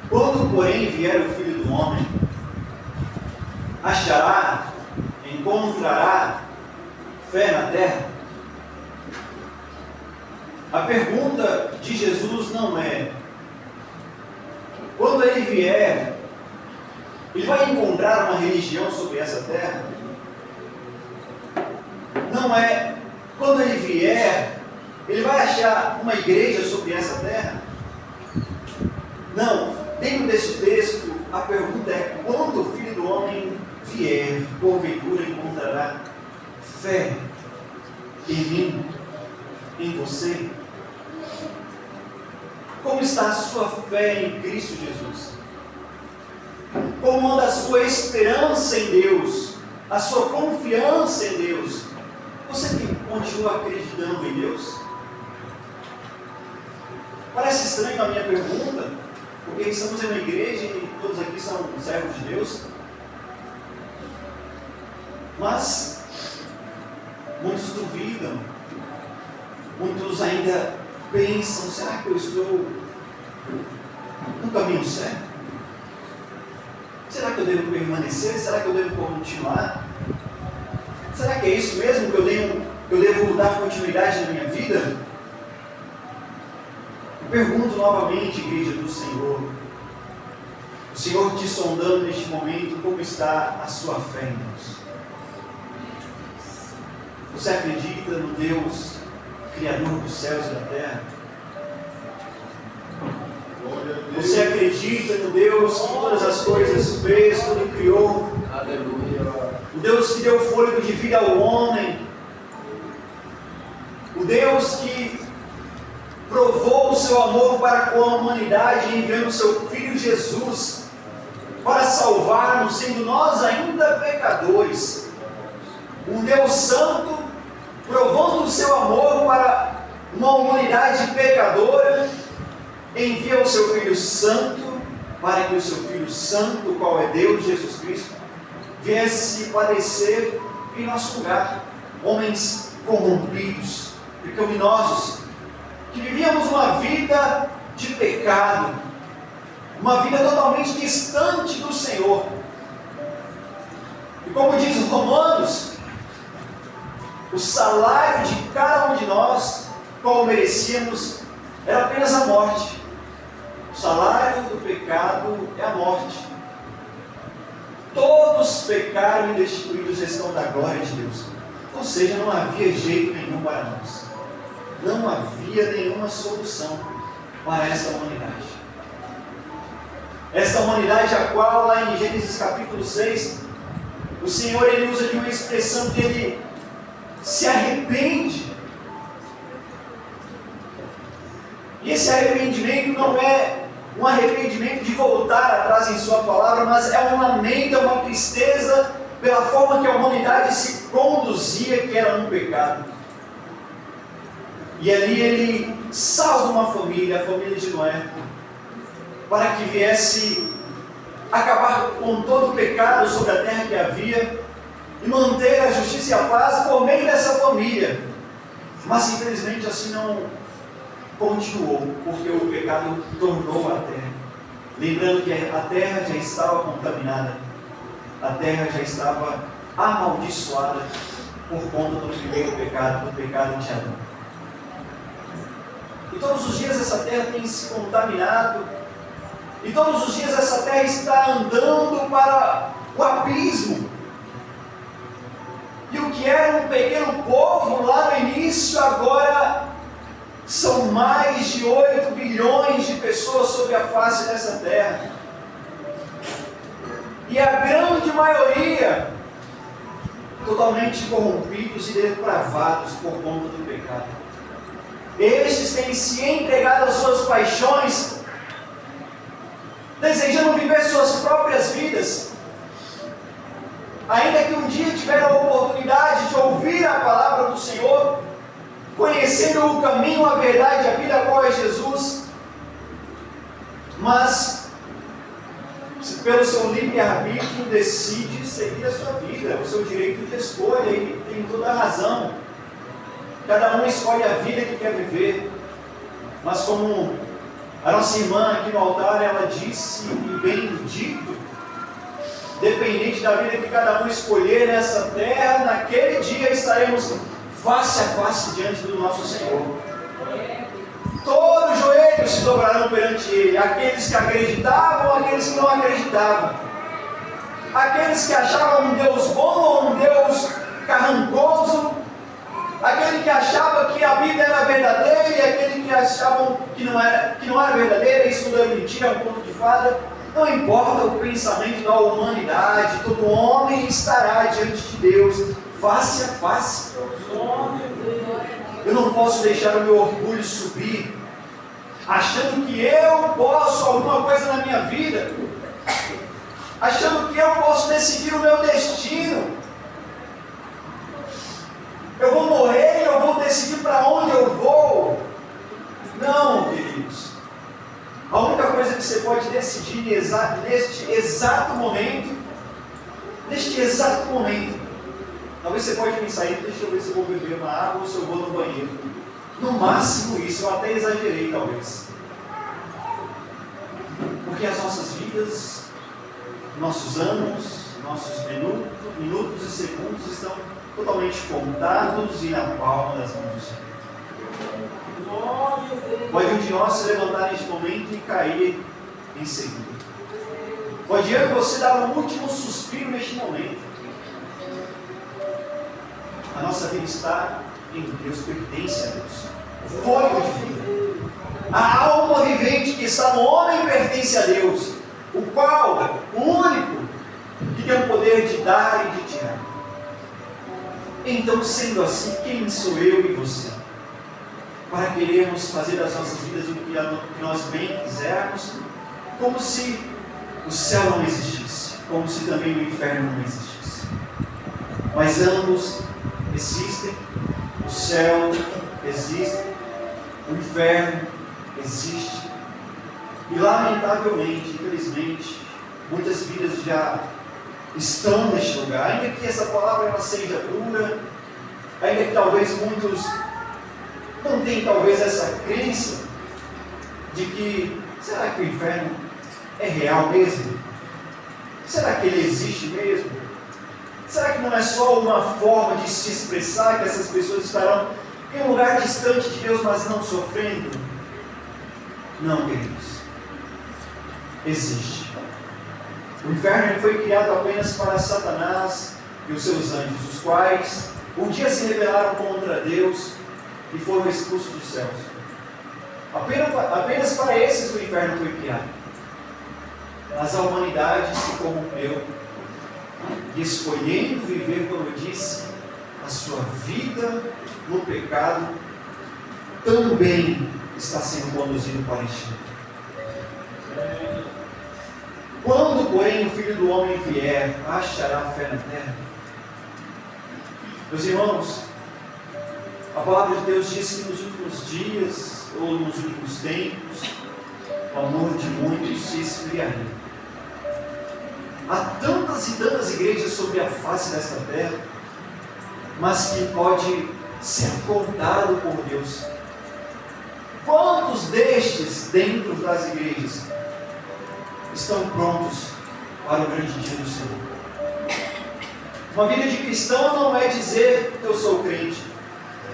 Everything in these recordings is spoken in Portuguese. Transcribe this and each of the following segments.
Quando, porém, vier o Filho do Homem, encontrará fé na terra? A pergunta de Jesus não é: quando ele vier, ele vai encontrar uma religião sobre essa terra? Não é: quando ele vier, ele vai achar uma igreja sobre essa terra? Não. Dentro desse texto, a pergunta é: quando o Filho do Homem vier, porventura encontrará fé em mim, em você? Como está a sua fé em Cristo Jesus? Como anda a sua esperança em Deus? A sua confiança em Deus? Você que continua acreditando em Deus? Parece estranho a minha pergunta, porque estamos em uma igreja e todos aqui são servos de Deus. Mas muitos duvidam, muitos ainda pensam: será que eu estou no caminho certo? Será que eu devo permanecer? Será que eu devo continuar? Será que é isso mesmo que eu devo dar continuidade na minha vida? Eu pergunto novamente, igreja do Senhor, o Senhor te sondando neste momento, como está a sua fé em Deus? Você acredita no Deus Criador dos céus e da terra? Você acredita no Deus que todas as coisas fez, tudo criou? Aleluia. O Deus que deu fôlego de vida ao homem? O Deus que provou o seu amor para com a humanidade, enviando o seu Filho Jesus para salvar-nos, sendo nós ainda pecadores? Um Deus santo, provando o seu amor para uma humanidade pecadora, envia o seu Filho Santo, para que o seu Filho Santo, qual é Deus, Jesus Cristo, viesse padecer em nosso lugar. Homens corrompidos, pecaminosos, que vivíamos uma vida de pecado, uma vida totalmente distante do Senhor. E como diz Romanos, o salário de cada um de nós, qual merecíamos, era apenas a morte. O salário do pecado é a morte. Todos pecaram e destituídos estão da glória de Deus. Ou seja, não havia jeito nenhum para nós. Não havia nenhuma solução para essa humanidade. Essa humanidade a qual, lá em Gênesis capítulo 6, o Senhor ele usa de uma expressão que ele se arrepende. E esse arrependimento não é um arrependimento de voltar atrás em sua palavra, mas é um lamento, é uma tristeza pela forma que a humanidade se conduzia, que era no pecado. E ali ele salva uma família, a família de Noé, para que viesse acabar com todo o pecado sobre a terra que havia e manter a justiça e a paz por meio dessa família. Mas infelizmente assim não continuou, porque o pecado tornou a terra. Lembrando que a terra já estava contaminada, a terra já estava amaldiçoada por conta do primeiro pecado, do pecado de Adão. E todos os dias essa terra tem se contaminado, e todos os dias essa terra está andando para o abismo. E o que era um pequeno povo lá no início, agora são mais de 8 bilhões de pessoas sobre a face dessa terra. E a grande maioria totalmente corrompidos e depravados por conta do pecado. Estes têm se entregado às suas paixões, desejando viver suas próprias vidas. Ainda que um dia tiveram a oportunidade de ouvir a palavra do Senhor, conhecendo o caminho, a verdade, a vida, qual é Jesus, mas pelo seu livre-arbítrio decide seguir a sua vida, o seu direito de escolha, e tem toda a razão. Cada um escolhe a vida que quer viver, mas como A nossa irmã aqui no altar, ela disse, e bem dito, dependente da vida que cada um escolher nessa terra, naquele dia estaremos face a face diante do nosso Senhor. Todos os joelhos se dobrarão perante Ele, aqueles que acreditavam, aqueles que não acreditavam, aqueles que achavam um Deus bom ou um Deus carrancoso, aquele que achava que a Bíblia era verdadeira e aquele que achavam que não era verdadeira, isso tudo é mentira, é um conto de fada. Não importa o pensamento da humanidade, todo homem estará diante de Deus, face a face. Eu não posso deixar o meu orgulho subir, achando que eu posso alguma coisa na minha vida, achando que eu posso decidir o meu destino. Eu vou morrer e eu vou decidir para onde eu vou. Não, queridos. A única coisa que você pode decidir neste exato momento, talvez você pode pensar, deixa eu ver se eu vou beber uma água ou se eu vou no banheiro. No máximo isso, eu até exagerei talvez. Porque as nossas vidas, nossos anos, nossos minutos e segundos estão totalmente contados e na palma das mãos do Senhor. Pode um de nós se levantar neste momento e cair em seguida. Pode eu e você dar um último suspiro neste momento. A nossa vida está em Deus, pertence a Deus. O fôlego de vida, a alma vivente que está no homem pertence a Deus, o qual, o único, que tem o poder de dar e de tirar. Então, sendo assim, quem sou eu e você para querermos fazer das nossas vidas o que nós bem quisermos, como se o céu não existisse, como se também o inferno não existisse? Mas ambos existem, o céu existe, o inferno existe, e lamentavelmente, infelizmente, muitas vidas já estão neste lugar, ainda que essa palavra ela seja dura, ainda que talvez muitos não tenham talvez essa crença de que, será que o inferno é real mesmo? Será que ele existe mesmo? Será que não é só uma forma de se expressar que essas pessoas estarão em um lugar distante de Deus, mas não sofrendo? Não, queridos. Existe. O inferno foi criado apenas para Satanás e os seus anjos, os quais um dia se rebelaram contra Deus e foram expulsos dos céus. Apenas para esses o inferno foi criado. Mas a humanidade se corrompeu e, escolhendo viver, como eu disse, a sua vida no pecado, também está sendo conduzido para o enxerto. Quando, porém, o Filho do Homem vier, achará fé na terra? Meus irmãos, a palavra de Deus diz que nos últimos dias, ou nos últimos tempos, o amor de muitos se esfriaria. Há tantas e tantas igrejas sobre a face desta terra, mas que pode ser contado por Deus. Quantos destes, dentro das igrejas, estão prontos para o grande dia do Senhor? Uma vida de cristão não é dizer eu sou crente.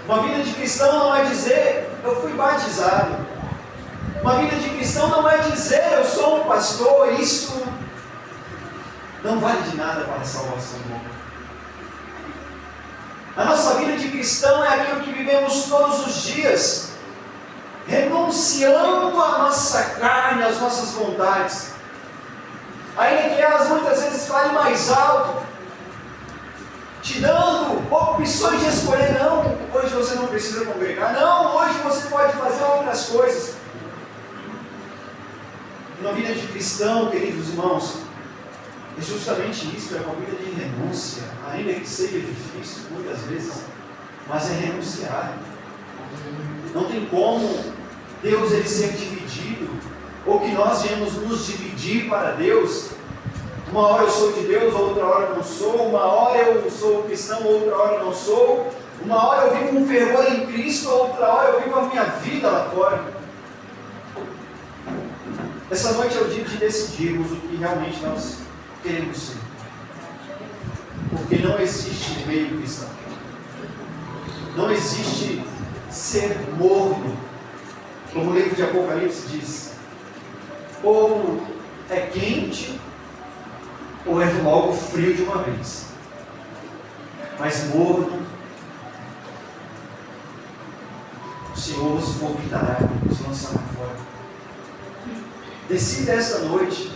Uma vida de cristão não é dizer eu fui batizado. Uma vida de cristão não é dizer eu sou um pastor. Isso não vale de nada para a salvação do homem. A nossa vida de cristão é aquilo que vivemos todos os dias, renunciando à nossa carne, às nossas vontades, ainda que elas muitas vezes falem mais alto, te dando opções de escolher. Não, hoje você não precisa congregar. Não, hoje você pode fazer outras coisas. Uma vida de cristão, queridos irmãos, é justamente isso, é uma vida de renúncia, ainda que seja difícil muitas vezes, mas é renunciar. Não tem como Deus ele ser dividido, ou que nós viemos nos dividir para Deus. Uma hora eu sou de Deus, outra hora não sou. Uma hora eu sou cristão, outra hora não sou. Uma hora eu vivo um fervor em Cristo, outra hora eu vivo a minha vida lá fora. Essa noite é o dia de decidirmos o que realmente nós queremos ser. Porque não existe meio cristão. Não existe ser morno. Como o livro de Apocalipse diz. Ou é quente, ou é logo frio de uma vez. Mas morno, o Senhor os vomitará, os lançará fora. Decida esta noite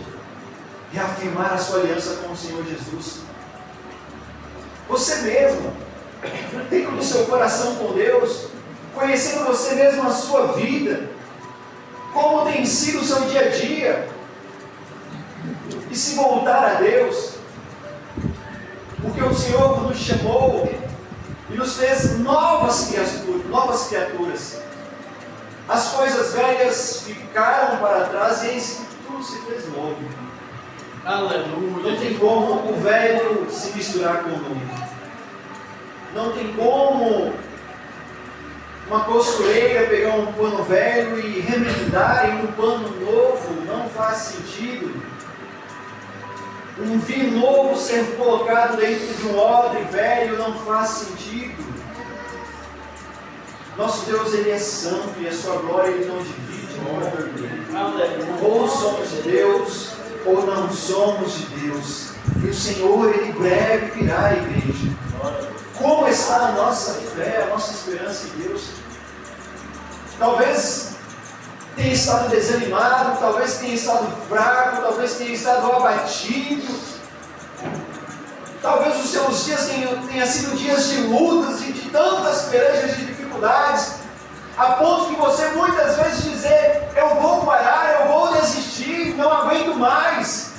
reafirmar a sua aliança com o Senhor Jesus. Você mesmo, dentro do seu coração com Deus, conhecendo você mesmo a sua vida, como tem sido o seu dia a dia, e se voltar a Deus, porque o Senhor nos chamou e nos fez novas criaturas. As coisas velhas ficaram para trás e eis que tudo se fez novo. Aleluia. Não tem como o velho se misturar com o novo. Não tem como uma costureira pegar um pano velho e remendar em um pano novo. Não faz sentido. Um vinho novo ser colocado dentro de um odre velho não faz sentido. Nosso Deus, Ele é santo e a sua glória Ele não divide. Ou somos de Deus, ou não somos de Deus. E o Senhor, Ele breve virá à igreja. Como está a nossa fé, a nossa esperança em Deus? Talvez tenha estado desanimado, talvez tenha estado fraco, talvez tenha estado abatido. Talvez os seus dias tenham sido dias de lutas e de tantas pelejas de dificuldades, a ponto que você muitas vezes dizer: eu vou parar, eu vou desistir, não aguento mais.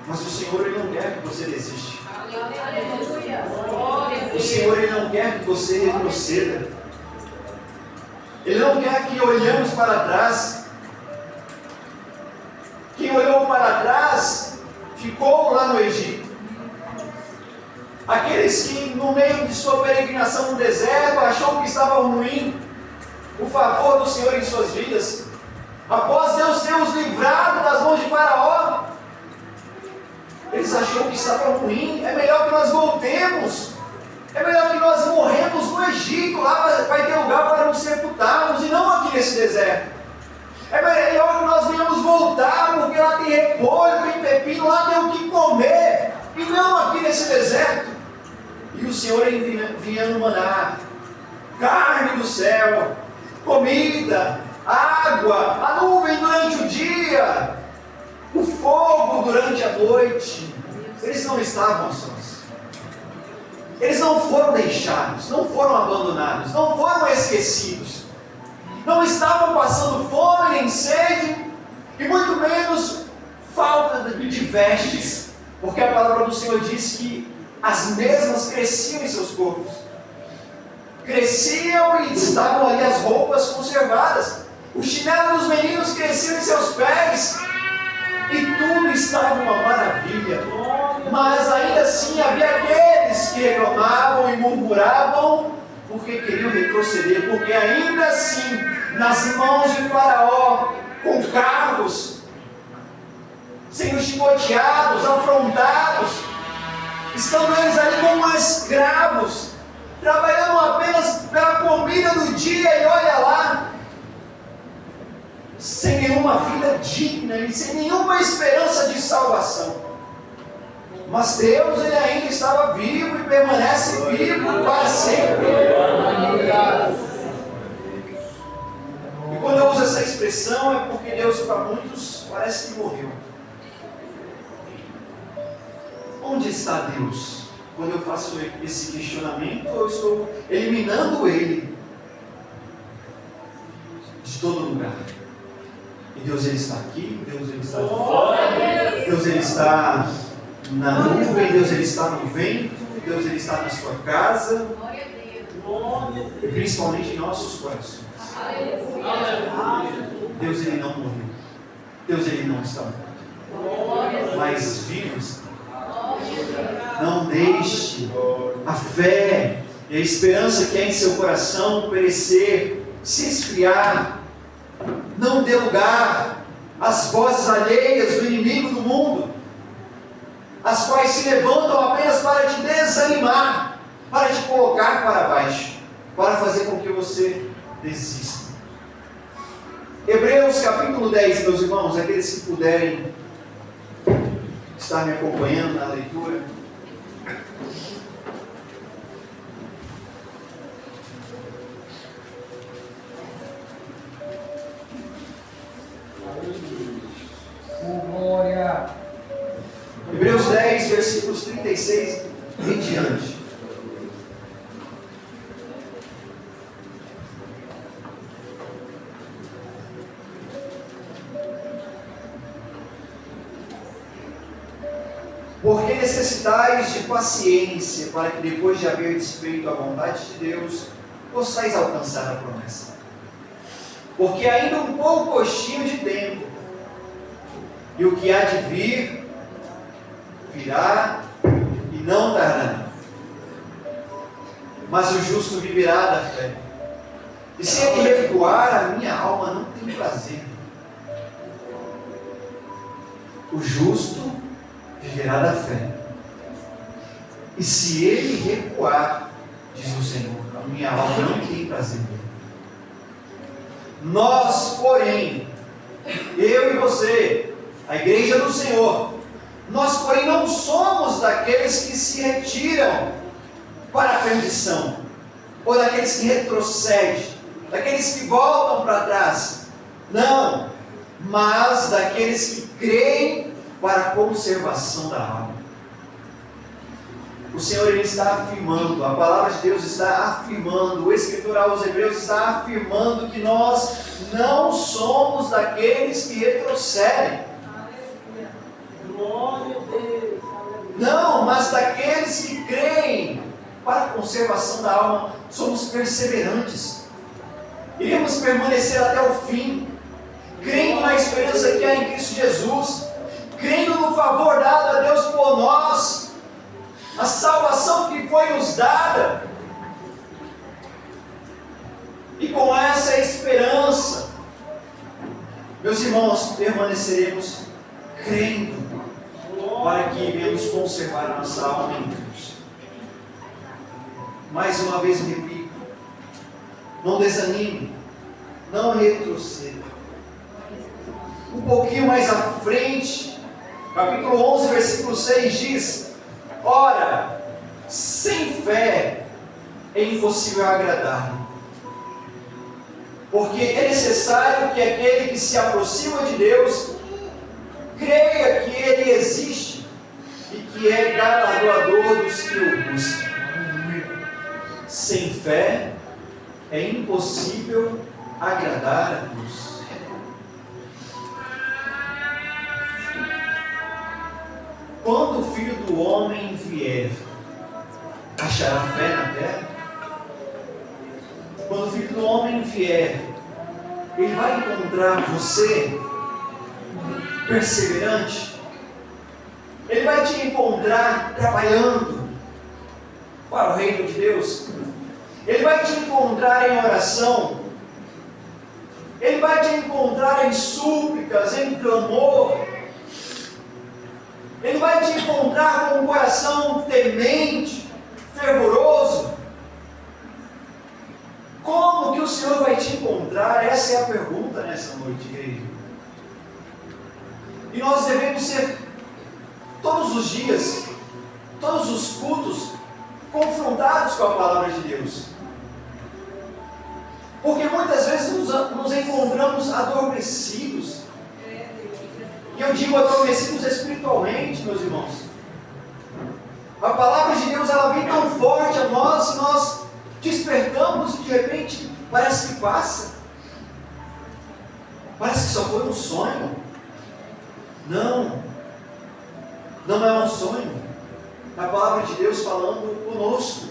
Mas o Senhor, Ele não quer que você desista. O Senhor, Ele não quer que você retroceda. Ele não quer que olhemos para trás. Quem olhou para trás ficou lá no Egito. Aqueles que no meio de sua peregrinação no deserto achou que estava ruim o favor do Senhor em suas vidas, após Deus ter os livrado das mãos de Faraó, eles acharam que estava ruim. É melhor que nós voltemos. É melhor que nós morremos no Egito. Lá vai ter lugar para nos sepultarmos e não aqui nesse deserto. É melhor que nós venhamos voltar, porque lá tem repolho, tem pepino, lá tem o que comer, e não aqui nesse deserto. E o Senhor vinha no maná, carne do céu, comida, água, a nuvem durante o dia, o fogo durante a noite. Eles não estavam sós. Eles não foram deixados, não foram abandonados, não foram esquecidos. Não estavam passando fome nem sede, e muito menos falta de vestes, porque a palavra do Senhor diz que as mesmas cresciam em seus corpos. Cresciam e estavam ali as roupas conservadas. O chinelo dos meninos cresciam em seus pés, e tudo estava uma maravilha. Mas ainda assim havia aqueles que reclamavam e murmuravam, porque queriam retroceder, porque ainda assim, nas mãos de Faraó, com carros, sendo chicoteados, afrontados, estando eles ali como escravos, trabalhando apenas pela comida do dia, e olha lá, sem nenhuma vida digna e sem nenhuma esperança de salvação. Mas Deus, Ele ainda estava vivo e permanece vivo para sempre. E quando eu uso essa expressão é porque Deus, para muitos, parece que morreu. Onde está Deus? Quando eu faço esse questionamento, eu estou eliminando Ele de todo lugar. E Deus, Ele está aqui, Deus, Ele está de fora, Deus, Ele está na nuvem, Deus, Ele está no vento, Deus, Ele está na sua casa, e principalmente em nossos corações. Deus, Ele não morreu, Deus, Ele não está morto, mas vivo está. Não deixe a fé E a esperança que há em seu coração perecer, se esfriar, não dê lugar às vozes alheias do inimigo do mundo, as quais se levantam apenas para te desanimar, para te colocar para baixo, para fazer com que você desista. Hebreus capítulo 10, meus irmãos, aqueles que puderem estar me acompanhando na leitura. Glória. Hebreus 10, versículos 36 em diante. Porque necessitais de paciência, para que depois de haverdes feito a vontade de Deus, possais alcançar a promessa. Porque ainda um pouquinho de tempo, e o que há de vir, virá e não tardará. Mas o justo viverá da fé. E se ele recuar, a minha alma não tem prazer. O justo viverá da fé. E se ele recuar, diz o Senhor, a minha alma não tem prazer nele. Nós, porém, eu e você, a igreja do Senhor, nós, porém, não somos daqueles que se retiram para a perdição, ou daqueles que retrocedem, daqueles que voltam para trás. Não, mas daqueles que creem para a conservação da alma. O Senhor, Ele está afirmando, a palavra de Deus está afirmando, o escritor aos Hebreus está afirmando que nós não somos daqueles que retrocedem. Glória a Deus. Não, mas daqueles que creem para a conservação da alma. Somos perseverantes. Iremos permanecer até o fim, crendo na esperança que há em Cristo Jesus, crendo no favor dado a Deus por nós, a salvação que foi nos dada. E com essa esperança, meus irmãos, permaneceremos crendo, para que venhamos conservar a nossa alma em Deus. Mais uma vez repito, não desanime, não retroceda. Um pouquinho mais à frente, capítulo 11, versículo 6 diz: ora, sem fé é impossível agradar-lhe, porque é necessário que aquele que se aproxima de Deus creia que Ele existe e que é galardoador dos que o buscam. Sem fé é impossível agradar a Deus. Quando o Filho do Homem vier, achará fé na terra? Quando o Filho do Homem vier, Ele vai encontrar você perseverante? Ele vai te encontrar trabalhando para o reino de Deus? Ele vai te encontrar em oração? Ele vai te encontrar em súplicas, em clamor? Ele vai te encontrar com um coração temente, fervoroso? Como que o Senhor vai te encontrar? Essa é a pergunta nessa noite, igreja. E nós devemos ser, todos os dias, todos os cultos, confrontados com a palavra de Deus. Porque muitas vezes nos encontramos adormecidos. E eu digo adormecidos espiritualmente, meus irmãos. A palavra de Deus, ela vem tão forte a nós, e nós despertamos e de repente parece que passa. Parece que só foi um sonho. Não, não é um sonho. É a palavra de Deus falando conosco.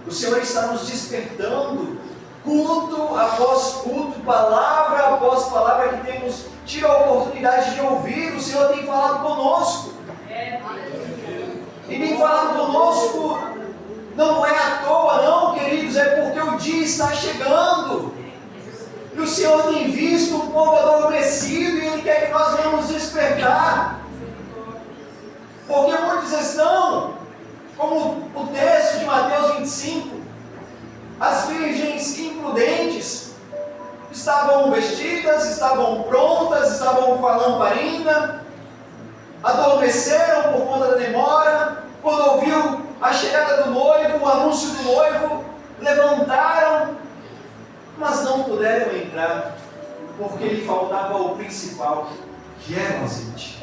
O Senhor está nos despertando, culto após culto, palavra após palavra que temos tido a oportunidade de ouvir. O Senhor tem falado conosco. E tem falado conosco Não é à toa, não, queridos, é porque o dia está chegando. E o Senhor tem visto o povo adormecido e Ele quer que nós venhamos despertar. Porque muitos estão, como o texto de Mateus 25, as virgens imprudentes estavam vestidas, estavam prontas, estavam com a lamparina, adormeceram por conta da demora. Quando ouviu a chegada do noivo, o anúncio do noivo, levantaram, mas não puderam entrar, porque lhe faltava o principal, que era o azeite.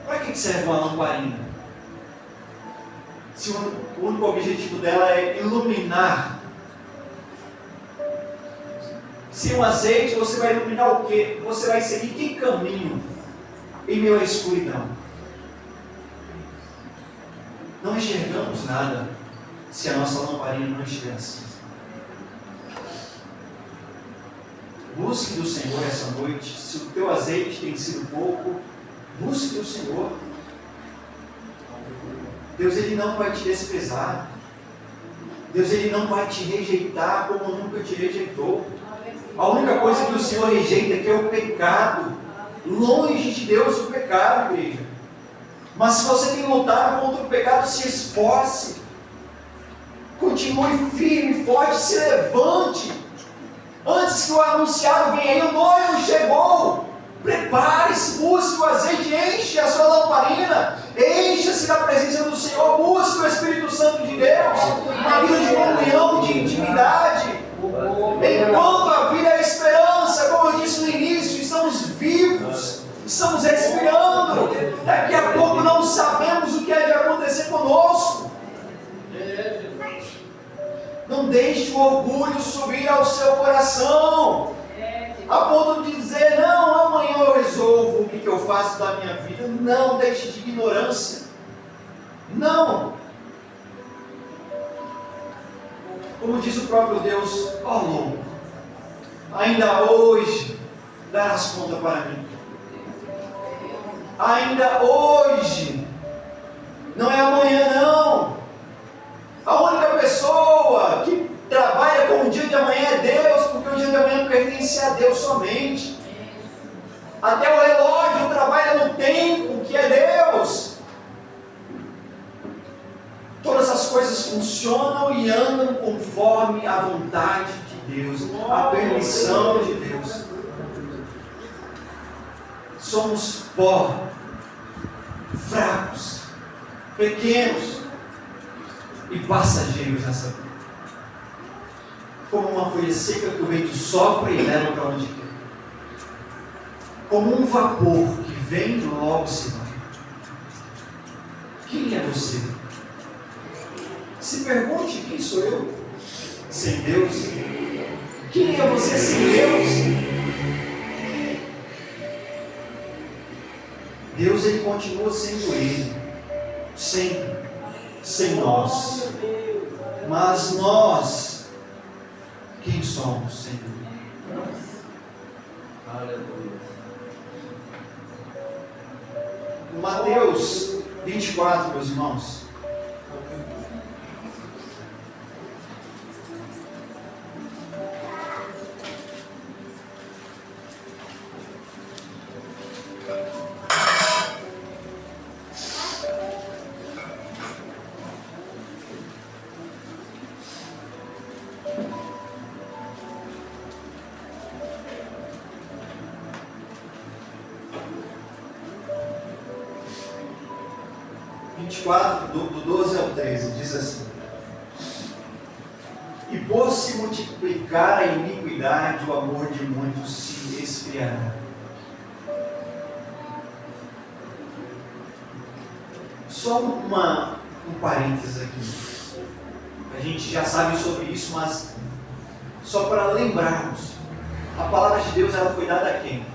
Para que serve uma lamparina? Se o único objetivo dela é iluminar. Sem um azeite, você vai iluminar o quê? Você vai seguir que caminho em meio à escuridão? Não enxergamos nada se a nossa lamparina não estiver acesa. Busque do Senhor essa noite. Se o teu azeite tem sido pouco, busque do Senhor. Deus, Ele não vai te desprezar. Deus, Ele não vai te rejeitar como nunca te rejeitou. A única coisa que o Senhor rejeita aqui é o pecado. Longe de Deus o pecado, igreja. Mas se você tem lutado contra o pecado, se esforce. Continue firme, forte, se levante. Antes que o anunciado venha aí, o noivo chegou. Prepare-se, busque o azeite, enche a sua lamparina, encha-se da presença do Senhor, busque o Espírito Santo de Deus, uma vida de comunhão, de intimidade. Enquanto a vida é a esperança, como eu disse no início, estamos vivos, estamos respirando. Daqui a pouco não sabemos o que é de acontecer conosco. Não deixe o orgulho subir ao seu coração, a ponto de dizer, não, amanhã eu resolvo o que eu faço da minha vida. Não deixe de ignorância. Não. Como diz o próprio Deus, ó louco, ainda hoje darás conta para mim. Ainda hoje, não é amanhã não. A única pessoa que trabalha com o dia de amanhã é Deus, porque o dia de amanhã pertence a Deus somente. Até o relógio trabalha no tempo que é Deus. Todas as coisas funcionam e andam conforme a vontade de Deus, a permissão de Deus. Somos pó, fracos, pequenos e passageiros nessa vida. Como uma folha seca que o vento sopra e leva para onde quer. Como um vapor que vem e logo se vai. Quem é você? Se pergunte, quem sou eu? Sem Deus? Quem é você sem Deus? Deus, Ele continua sendo Ele, sempre, sem nós. Mas nós, quem somos sem Deus? Aleluia. Mateus 24, meus irmãos. Do 12 ao 13, diz assim: E por se multiplicar a iniquidade, o amor de muitos se esfriará. Só um parênteses aqui. A gente já sabe sobre isso, mas só para lembrarmos, a palavra de Deus, ela foi dada a quem?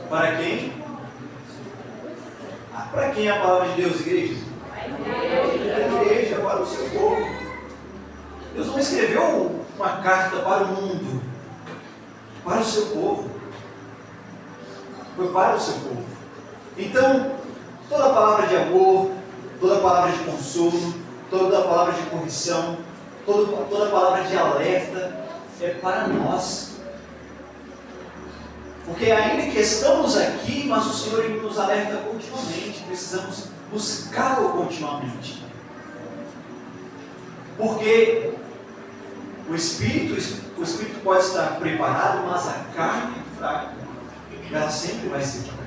Para quem? Para quem é a palavra de Deus, igreja? Para a igreja, para o seu povo. Deus não escreveu uma carta para o mundo, para o seu povo. Foi para o seu povo. Então, toda palavra de amor, toda palavra de consolo, toda palavra de correção, toda palavra de alerta é para nós. Porque ainda que estamos aqui, mas o Senhor nos alerta continuamente, precisamos buscá-lo continuamente. Porque o espírito pode estar preparado, mas a carne é fraca. Ela sempre vai ser fraca.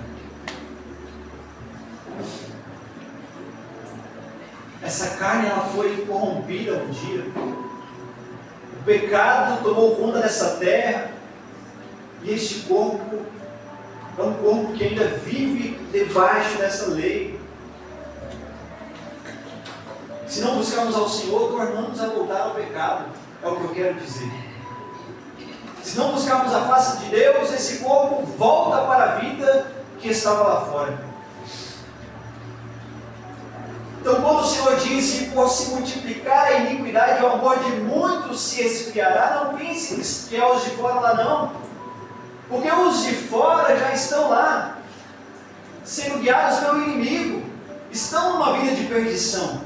Essa carne ela foi corrompida um dia. O pecado tomou conta dessa terra. E este corpo é um corpo que ainda vive debaixo dessa lei. Se não buscarmos ao Senhor, tornamos a voltar ao pecado. É o que eu quero dizer. Se não buscarmos a face de Deus, esse corpo volta para a vida que estava lá fora. Então, quando o Senhor diz que por se multiplicar a iniquidade, o amor de muitos se esfriará, não pense que é os de fora lá não. Porque os de fora já estão lá, sendo guiados pelo inimigo, estão numa vida de perdição.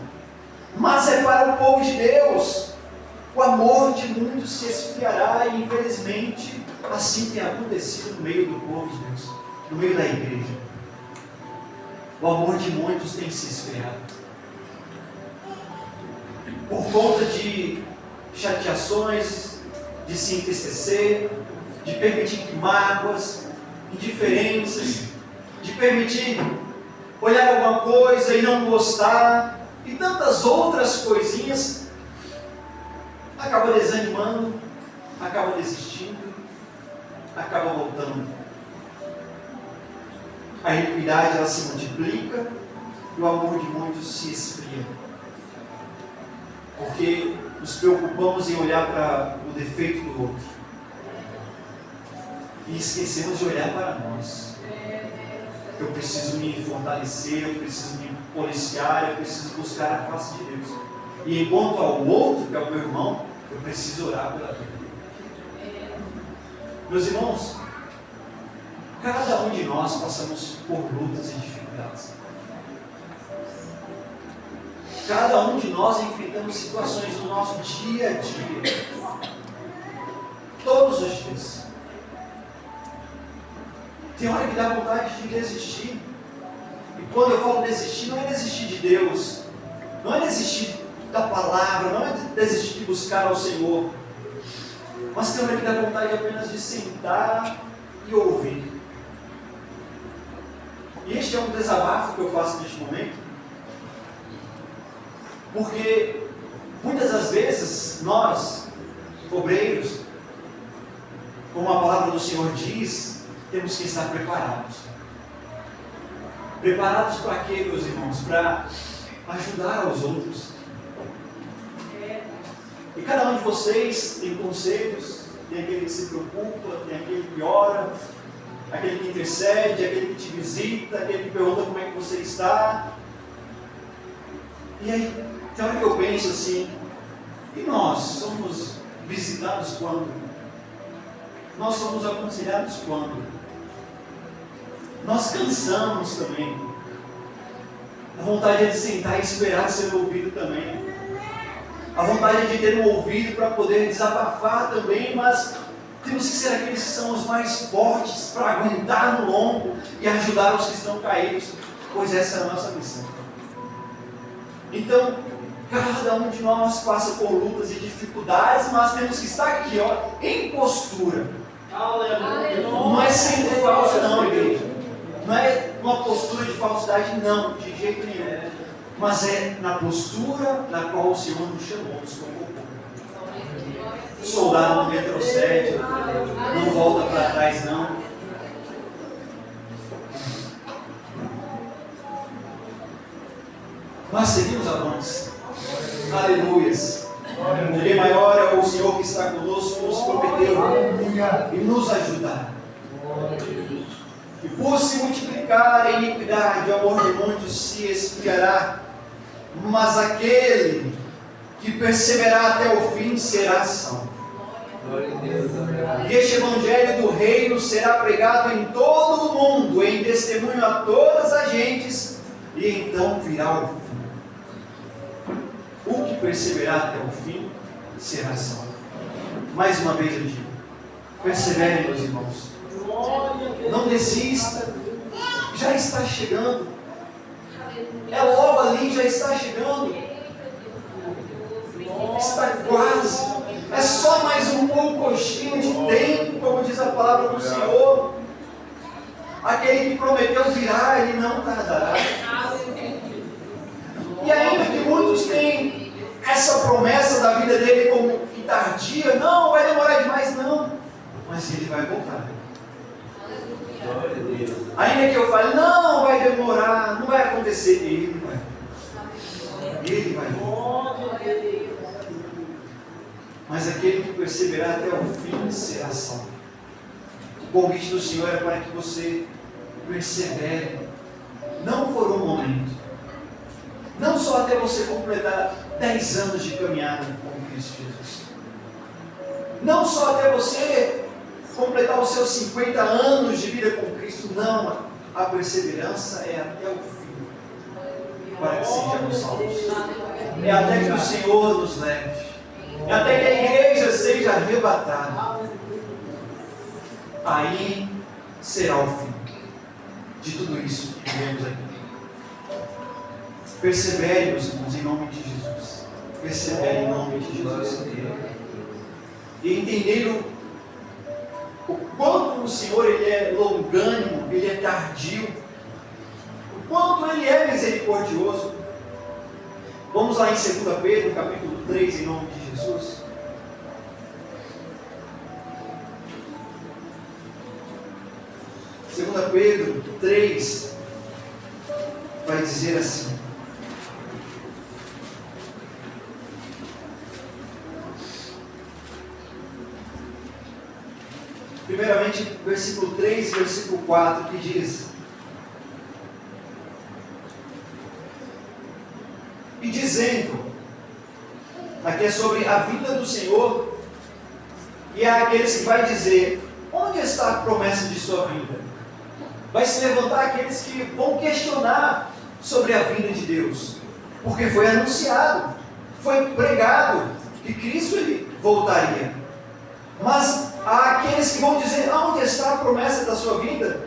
Mas é para o povo de Deus. O amor de muitos se esfriará e, infelizmente, assim tem acontecido no meio do povo de Deus, no meio da igreja. O amor de muitos tem se esfriado. Por conta de chateações, de se entristecer, de permitir que mágoas, indiferenças, de permitir olhar alguma coisa e não gostar, e tantas outras coisinhas, acaba desanimando, acaba desistindo, acaba voltando. A iniquidade ela se multiplica e o amor de muitos se esfria. Porque nos preocupamos em olhar para o defeito do outro e esquecemos de olhar para nós. Eu preciso me fortalecer, eu preciso me policiar, eu preciso buscar a face de Deus. E enquanto ao outro, que é o meu irmão, eu preciso orar pela vida. Meus irmãos, cada um de nós passamos por lutas e dificuldades. Cada um de nós enfrentamos situações no nosso dia a dia. Todos os dias. Tem hora que dá vontade de desistir. E quando eu falo desistir, não é desistir de Deus. Não é desistir da palavra. Não é desistir de buscar ao Senhor. Mas tem hora que dá vontade apenas de sentar e ouvir. E este é um desabafo que eu faço neste momento. Porque muitas das vezes nós, obreiros, como a palavra do Senhor diz, temos que estar preparados. Preparados para quê, meus irmãos? Para ajudar aos outros. E cada um de vocês tem conselhos, tem aquele que se preocupa, tem aquele que ora, aquele que intercede, aquele que te visita, aquele que pergunta como é que você está. E aí, tem hora que eu penso assim, e nós somos visitados quando? Nós somos aconselhados quando? Nós cansamos também. A vontade é de sentar e esperar ser ouvido também. A vontade é de ter um ouvido para poder desabafar também, mas temos que ser aqueles que são os mais fortes para aguentar no lombo e ajudar os que estão caídos, pois essa é a nossa missão. Então, cada um de nós passa por lutas e dificuldades, mas temos que estar aqui, em postura. Aleluia. Não é sendo falso não, igreja. Não é uma postura de falsidade não, de jeito nenhum. Mas é na postura na qual o Senhor nos chamou, nos convocou. O soldado não retrocede, não volta para trás não. Mas seguimos avante. Aleluias. Porque maior é o Senhor que está conosco, nos prometeu e nos ajudar. E por se multiplicar a iniquidade, o amor de muitos se esfriará, mas aquele que perseverar até o fim será salvo. E este evangelho do reino será pregado em todo o mundo, em testemunho a todas as gentes, e então virá o fim. perseverar até o fim será salvo. Mais uma vez eu digo, persevere, meus irmãos. Não desista. Já está chegando. É logo ali, já está chegando. Está quase. É só mais um pouquinho de tempo, como diz a palavra do Senhor. Aquele que prometeu virá, ele não tardará. E ainda que muitos têm essa promessa da vida dele como que tardia, não, vai demorar demais, não. Mas ele vai voltar. Ainda que eu fale, não, vai demorar, não vai acontecer, ele vai. Ele vai voltar. Mas aquele que perseverar até o fim será salvo. O convite do Senhor é para que você persevere, não por um momento, não só até você completar 10 anos de caminhada com Cristo Jesus, não só até você completar os seus 50 anos de vida com Cristo, não, a perseverança é até o fim, para que sejamos salvos, é até que o Senhor nos leve, é até que a igreja seja arrebatada, aí será o fim de tudo isso que vemos aqui. Persevere, meus irmãos, em nome de Jesus. Persevere em nome de Jesus. E entender o quanto o Senhor ele é longânimo, ele é tardio, o quanto ele é misericordioso. Vamos lá em 2 Pedro, capítulo 3, em nome de Jesus. Segunda Pedro 3 vai dizer assim: primeiramente, versículo 3 e versículo 4, que diz: e dizendo, aqui é sobre a vinda do Senhor, e há aqueles que vai dizer, onde está a promessa de sua vinda? Vai se levantar aqueles que vão questionar sobre a vinda de Deus, porque foi anunciado, foi pregado que Cristo ele voltaria. Mas há aqueles que vão dizer, onde está a promessa da sua vinda?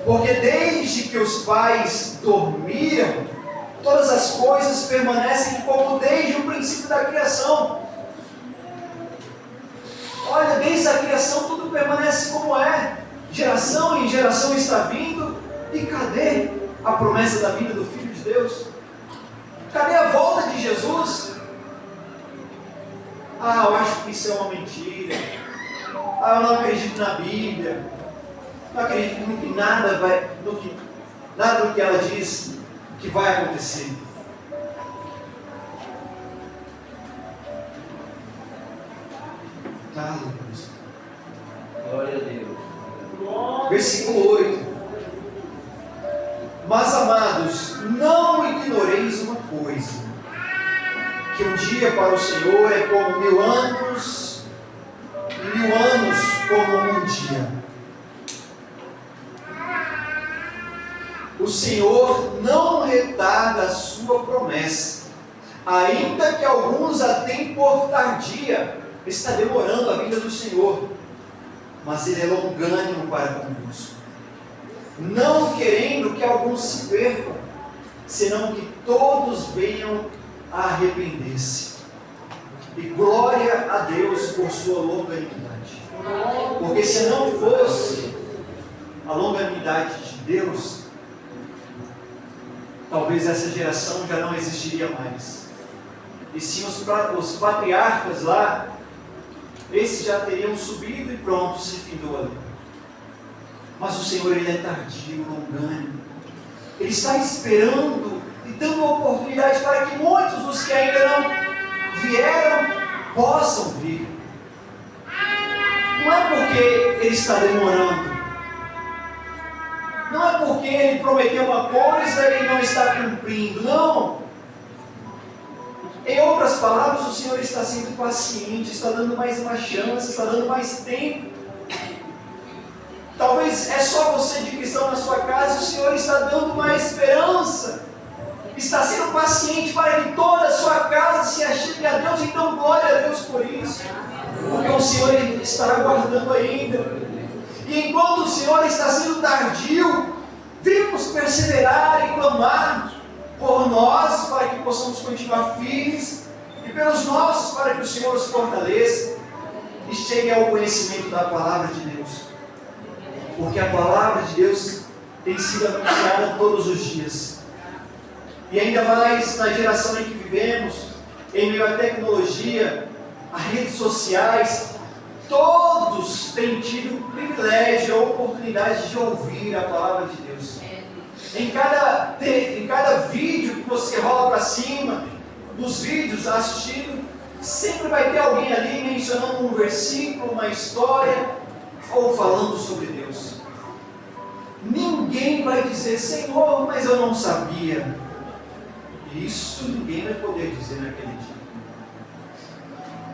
Porque desde que os pais dormiram, todas as coisas permanecem como desde o princípio da criação. Olha, desde a criação tudo permanece como é. Geração em geração está vindo. E cadê a promessa da vinda do Filho de Deus? Cadê a volta de Jesus? Ah, eu acho que isso é uma mentira. Ah, eu não acredito na Bíblia. Não acredito no que nada do que ela diz que vai acontecer. Deus. Glória a Deus. Versículo 8. Mas, amados, não ignoreis uma coisa, que um dia para o Senhor é como 1000 anos, e 1000 anos como um dia. O Senhor não retarda a sua promessa, ainda que alguns a tenham por tardia. Está demorando a vinda do Senhor, mas Ele é longânimo para convosco, não querendo que alguns se percam, senão que todos venham a arrepender-se. E glória a Deus por sua longanimidade, porque se não fosse a longanimidade de Deus, talvez essa geração já não existiria mais. E sim os patriarcas lá, esses já teriam subido e pronto, se findou ali. Mas o Senhor, Ele é tardio, longânimo. Ele está esperando e dando oportunidade para que muitos dos que ainda não vieram possam vir. Não é porque Ele está demorando. Não é porque Ele prometeu uma coisa e Ele não está cumprindo. Não. Em outras palavras, o Senhor está sendo paciente, está dando mais uma chance, está dando mais tempo. Talvez é só você de cristão na sua casa, o Senhor está dando uma esperança. está sendo paciente para que toda a sua casa se achegue a Deus, então glória a Deus por isso, porque o Senhor estará guardando ainda. E enquanto o Senhor está sendo tardio, vamos perseverar e clamar por nós, para que possamos continuar firmes, e pelos nossos, para que o Senhor os fortaleça e chegue ao conhecimento da palavra de Deus, porque a palavra de Deus tem sido anunciada todos os dias, e ainda mais na geração em que vivemos, em meio à tecnologia, às redes sociais. Todos têm tido o privilégio, a oportunidade de ouvir a palavra de Deus. Em cada vídeo que você rola para cima, dos vídeos assistindo, sempre vai ter alguém ali mencionando um versículo, uma história, ou falando sobre Deus. Ninguém vai dizer: Senhor, mas eu não sabia. Isso ninguém vai poder dizer naquele dia.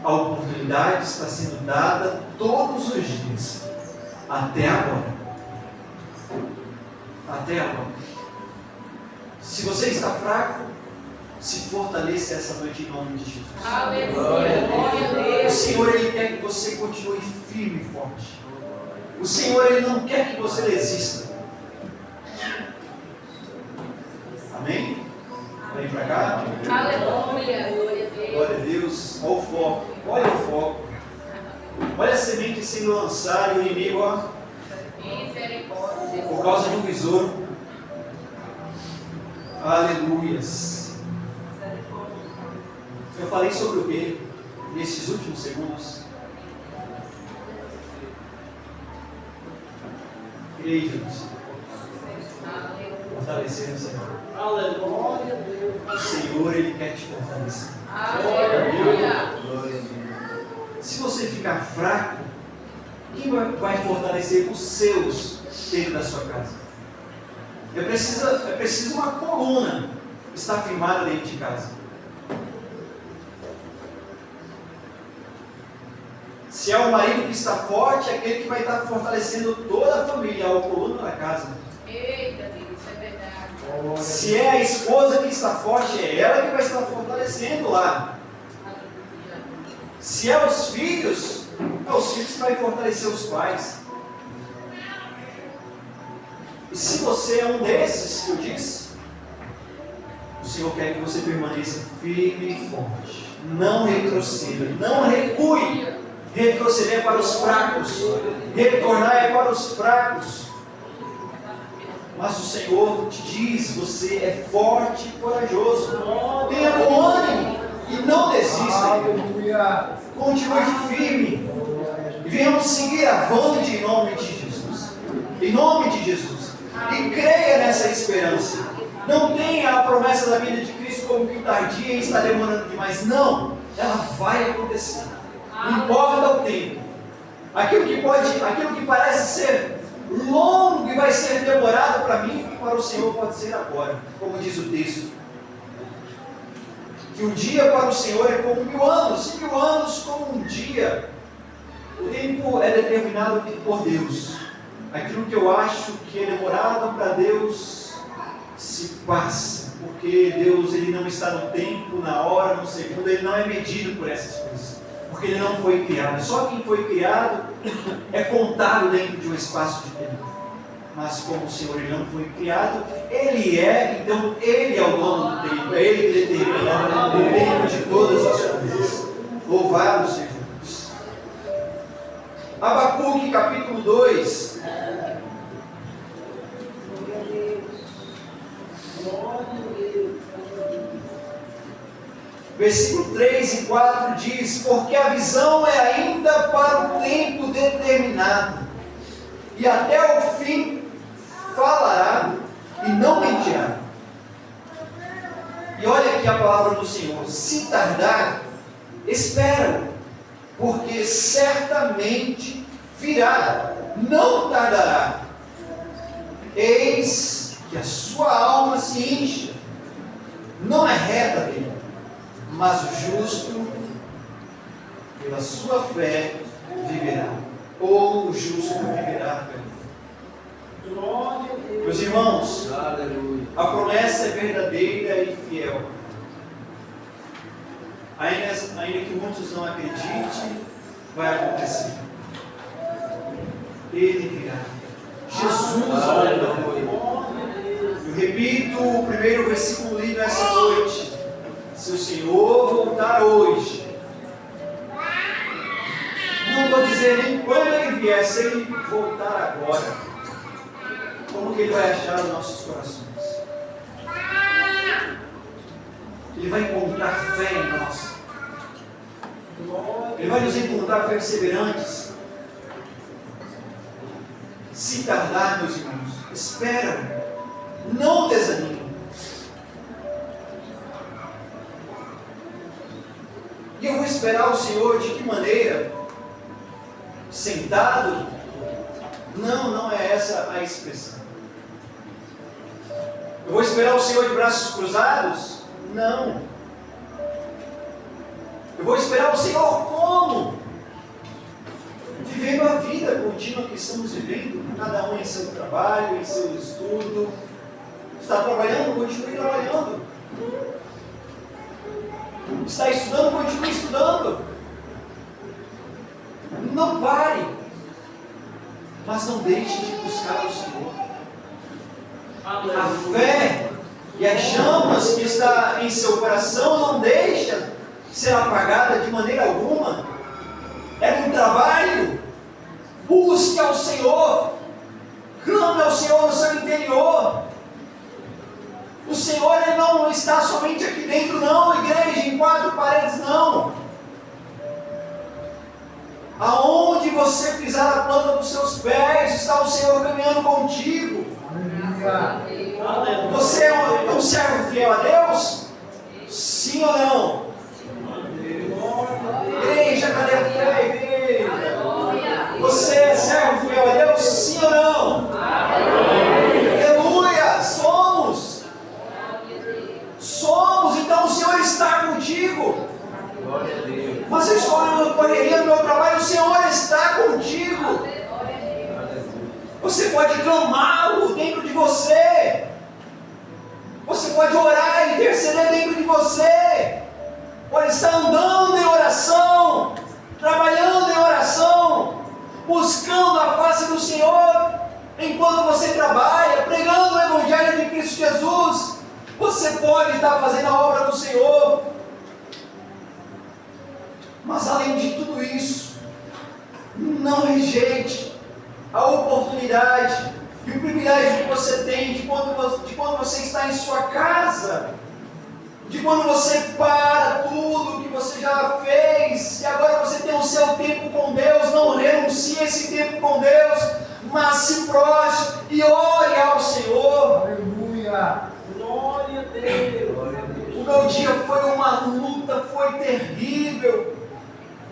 A oportunidade está sendo dada todos os dias, até agora. Até agora. Se você está fraco, se fortaleça essa noite em nome de Jesus. Aleluia. O Senhor, Ele quer que você continue firme e forte. O Senhor, Ele não quer que você desista. Amém? Vem para cá. Aleluia. Glória a Deus. Olha o foco. Olha o foco. Olha a semente sendo lançada e o inimigo, ó, por causa de um besouro. Aleluias. Eu falei sobre o que nesses últimos segundos? Igreja, fortalecer o Senhor. Aleluia. O Senhor, Ele quer te fortalecer. Aleluia. Se você ficar fraco, quem vai fortalecer os seus dentro da sua casa? É preciso uma coluna estar firmada dentro de casa. Se é o marido que está forte, é aquele que vai estar fortalecendo toda a família, a coluna da casa. Eita, Deus, é verdade. Se é a esposa que está forte, é ela que vai estar fortalecendo lá. Se é os filhos que vai fortalecer os pais. E se você é um desses que eu disse, o Senhor quer que você permaneça firme e forte. Não retroceda, não recue. Retroceder é para os fracos, retornar é para os fracos. Mas o Senhor te diz: você é forte e corajoso. Tenha bom ânimo e não desista. Continue firme e venhamos seguir avante em nome de Jesus. Em nome de Jesus. E creia nessa esperança. Não tenha a promessa da vinda de Cristo como que tardia e está demorando demais. Não, ela vai acontecer. Não importa o tempo. Aquilo que parece ser longo e vai ser demorado para mim e para o Senhor pode ser agora, como diz o texto. Que um dia para o Senhor é como 1000 anos, 1000 anos como um dia. O tempo é determinado por Deus. Aquilo que eu acho que é demorado para Deus se passa, porque Deus, Ele não está no tempo, na hora, no segundo, Ele não é medido por essas coisas, porque Ele não foi criado. Só quem foi criado é contado dentro de um espaço de tempo. Mas como o Senhor, Ele não foi criado, Ele é, então Ele é o dono do tempo, é Ele que determina o tempo de todas as coisas. Louvado seja Deus. Abacuque capítulo 2. Versículo 3 e 4 diz: porque a visão é ainda para o tempo determinado, e até o fim falará e não mentirá. E olha aqui a palavra do Senhor: se tardar, espera, porque certamente virá, não tardará. Eis que a sua alma se incha, não é reta dele, mas o justo, pela sua fé, viverá. Ou o justo viverá pela fé. Meus irmãos, Aleluia. A promessa é verdadeira e fiel. Ainda que muitos não acreditem, vai acontecer. Ele virá. Jesus voltará. Eu repito o primeiro versículo lido essa noite. Se o Senhor voltar hoje, não vou dizer nem quando ele vier, se ele voltar agora, como que ele vai achar os nossos corações? Ele vai encontrar fé em nós. Ele vai nos encontrar perseverantes. Se tardar, meus irmãos, espera, não desanime. E eu vou esperar o Senhor de que maneira? Sentado? Não é essa a expressão. Eu vou esperar o Senhor de braços cruzados? Não. Eu vou esperar o Senhor como? Vivendo a vida contínua que estamos vivendo, cada um em seu trabalho, em seu estudo. Está trabalhando? Continue trabalhando. Está estudando? Continue estudando. Não pare, mas não deixe de buscar o Senhor. A fé e as chamas que está em seu coração não deixa ser apagada de maneira alguma. É no trabalho. Busque ao Senhor. Clame ao Senhor no seu interior. O Senhor ele não está somente aqui dentro, não, igreja, em quatro paredes, não. Aonde você pisar a planta dos seus pés, está o Senhor caminhando contigo. Você é um servo fiel a Deus? Sim ou não? Igreja, cadê a fé, igreja? Você é servo fiel a Deus? Sim ou não? Aleluia! Somos, então o Senhor está contigo. Mas eu estou na correria do meu trabalho, o Senhor está contigo. Você pode clamá-lo dentro de você. Você pode orar e interceder dentro de você. Pode estar andando em oração, trabalhando em oração, buscando a face do Senhor enquanto você trabalha, pregando o Evangelho de Cristo Jesus. Você pode estar fazendo a obra do Senhor. Mas além de tudo isso, não rejeite a oportunidade e o privilégio que você tem de quando você está em sua casa, de quando você para tudo que você já fez e agora você tem o seu tempo com Deus. Não renuncie a esse tempo com Deus, mas se prostre e ore ao Senhor. Aleluia! Glória a Deus! O meu dia foi uma luta, foi terrível.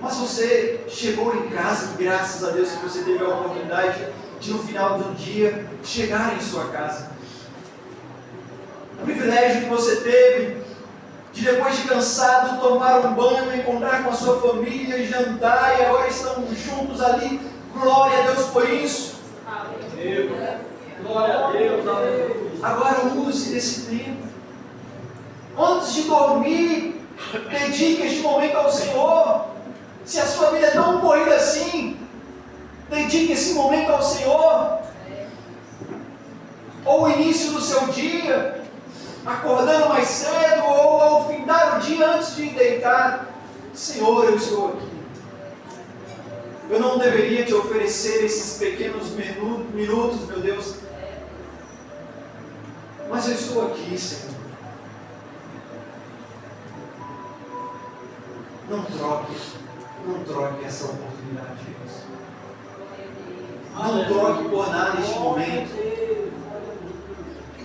Mas você chegou em casa, graças a Deus que você teve a oportunidade de no final do dia chegar em sua casa. O privilégio que você teve de depois de cansado tomar um banho, encontrar com a sua família, jantar e agora estão juntos ali. Glória a Deus por isso. Glória a Deus, aleluia. Agora use desse tempo. Antes de dormir, dedique este momento ao Senhor. Se a sua vida é tão corrida assim, dedique esse momento ao Senhor. Ou o início do seu dia, acordando mais cedo, ou ao findar o dia antes de deitar. Senhor, eu estou aqui. Eu não deveria te oferecer esses pequenos minutos, meu Deus. Mas eu estou aqui, Senhor. Não troque essa oportunidade, Deus. Não troque por nada este momento.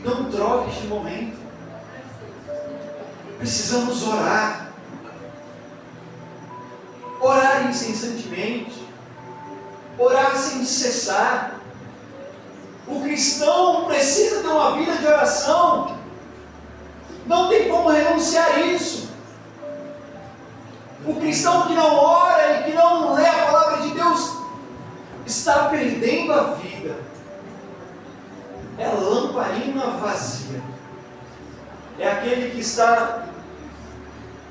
Não troque este momento. Precisamos orar. Orar incessantemente. Orar sem cessar. O cristão precisa ter uma vida de oração. Não tem como renunciar a isso. O cristão que não ora e que não lê a palavra de Deus está perdendo a vida. É lamparina vazia. é aquele que está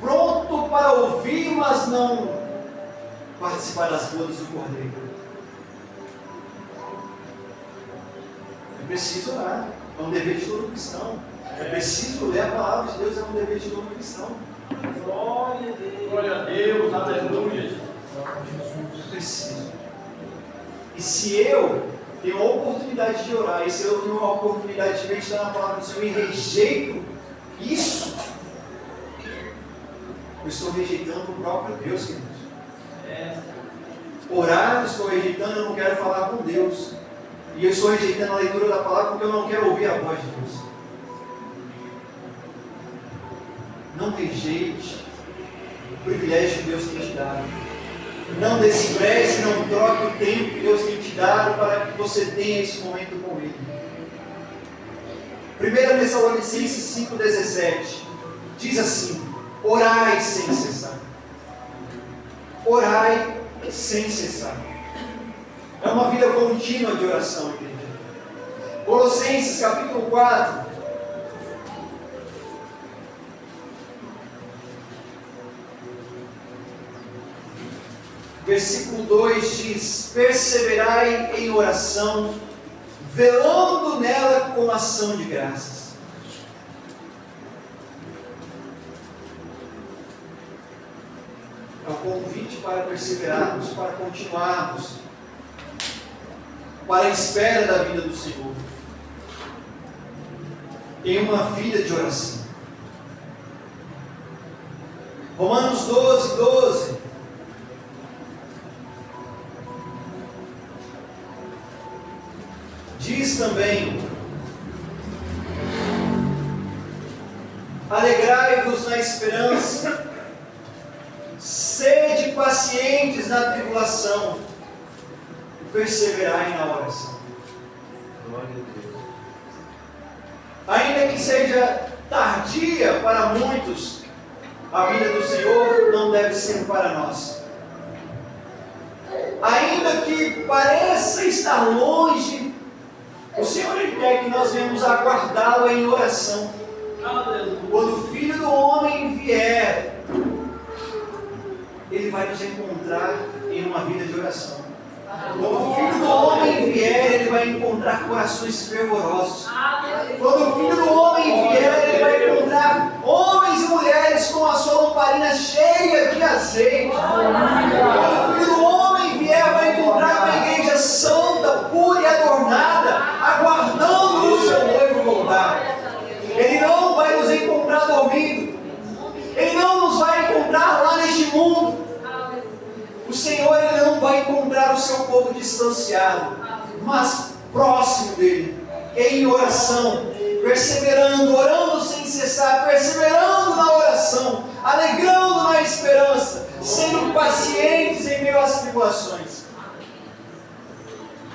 pronto para ouvir, mas não participar das bodas do Cordeiro. É preciso orar, é um dever de todo cristão. É preciso ler a palavra de Deus, é um dever de todo cristão. Glória a Deus, aleluia. É preciso. E se eu tenho a oportunidade de orar, e se eu tenho a oportunidade de meditar na palavra do Senhor e rejeito isso, eu estou rejeitando o próprio Deus, queridos. Orar, eu estou rejeitando, eu não quero falar com Deus. E eu estou rejeitando a leitura da palavra porque eu não quero ouvir a voz de Deus. Não rejeite o privilégio que Deus tem te dado. Não despreze, não troque o tempo que Deus tem te dado para que você tenha esse momento com Ele. 1 Tessalonicenses 5,17 diz assim: orai sem cessar. Orai sem cessar. É uma vida contínua de oração, igreja. Colossenses capítulo 4. Versículo 2 diz: perseverai em oração, velando nela com ação de graças. É um convite para perseverarmos, para continuarmos, para a espera da vida do Senhor, em uma vida de oração. Romanos 12:12 diz também: alegrai-vos na esperança, sede pacientes na tribulação, perseverai na oração. Glória a Deus. Ainda que seja tardia para muitos, a vida do Senhor não deve ser para nós. Ainda que pareça estar longe, o Senhor Ele quer que nós venhamos aguardá-lo em oração. Quando o Filho do Homem vier, Ele vai nos encontrar em uma vida de oração. Quando o Filho do Homem vier, Ele vai encontrar corações fervorosos. Quando o Filho do Homem vier, Ele vai encontrar homens e mulheres com a sua lamparina cheia de azeite. Quando o Filho do Homem vier, vai encontrar uma igreja santa, pura e adornada, aguardando o seu noivo voltar. Ele não vai nos encontrar dormindo. Ele não nos vai encontrar lá neste mundo. O Senhor Ele não vai encontrar o seu povo distanciado, mas próximo dele, em oração, perseverando, orando sem cessar, perseverando na oração, alegrando na esperança, sendo pacientes em meio às tribulações.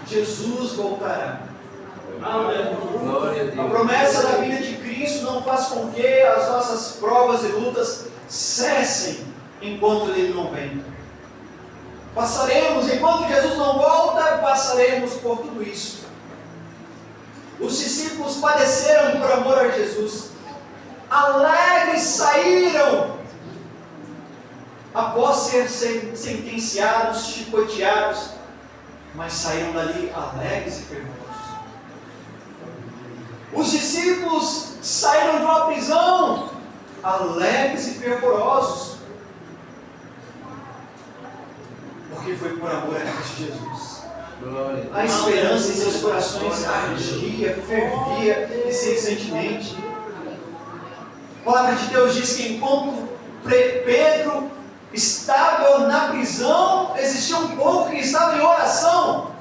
Jesus voltará. A promessa da vida de Cristo não faz com que as nossas provas e lutas cessem enquanto Ele não vem. Passaremos, enquanto Jesus não volta, passaremos por tudo isso. Os discípulos padeceram por amor a Jesus. Alegres saíram após ser sentenciados, chicoteados, mas saíram dali alegres e fervorosos. Os discípulos saíram de uma prisão alegres e fervorosos, porque foi por amor a Cristo Jesus. A esperança em seus corações ardia, fervia incessantemente. A palavra de Deus diz que enquanto Pedro estava na prisão, existia um povo que estava em oração.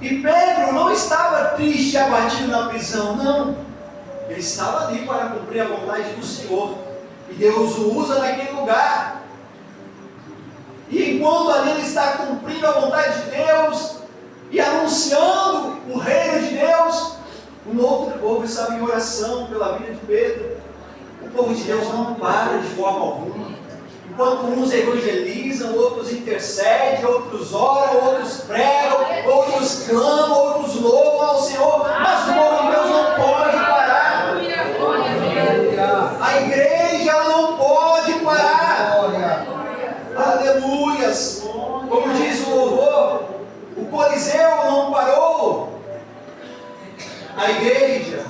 E Pedro não estava triste, abatido na prisão, não. Ele estava ali para cumprir a vontade do Senhor. E Deus o usa naquele lugar. E enquanto ali ele está cumprindo a vontade de Deus e anunciando o reino de Deus, um outro povo estava em oração pela vida de Pedro. O povo de Deus não para de forma alguma. Enquanto uns evangelizam, outros intercedem, outros oram, outros pregam, outros clamam, outros louvam ao Senhor, mas o povo de Deus não pode parar. A igreja ela não pode parar. Aleluias. Como diz o louvor, o Coliseu não parou. A igreja,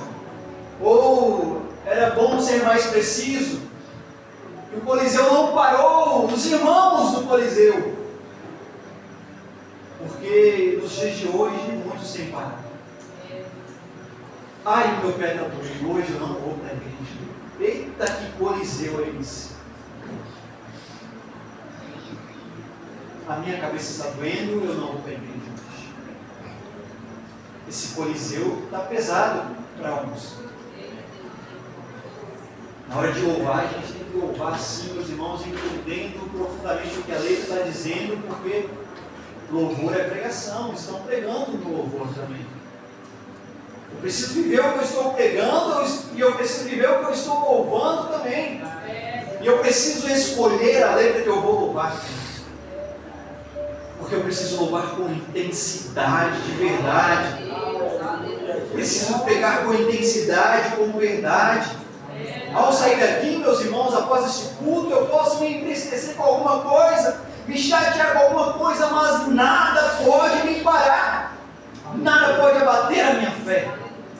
ou era bom ser mais preciso, o Coliseu não parou, os irmãos do Coliseu. Porque nos dias de hoje, muitos têm parado. Ai, meu pé está doendo, hoje eu não vou para a igreja. Eita, que Coliseu é esse? A minha cabeça está doendo, eu não vou para a igreja hoje. Esse Coliseu está pesado para uns. Na hora de louvar, a gente tem que louvar sim, meus irmãos, entendendo profundamente o que a letra está dizendo, porque louvor é pregação, estão pregando no louvor também. Eu preciso viver o que eu estou pregando e eu preciso viver o que eu estou louvando também. E eu preciso escolher a letra que eu vou louvar. Porque eu preciso louvar com intensidade, de verdade. Preciso pegar com intensidade, com verdade. Ao sair daqui, meus irmãos, após este culto, eu posso me entristecer com alguma coisa, me chatear com alguma coisa, mas nada pode me parar. Nada pode abater a minha fé,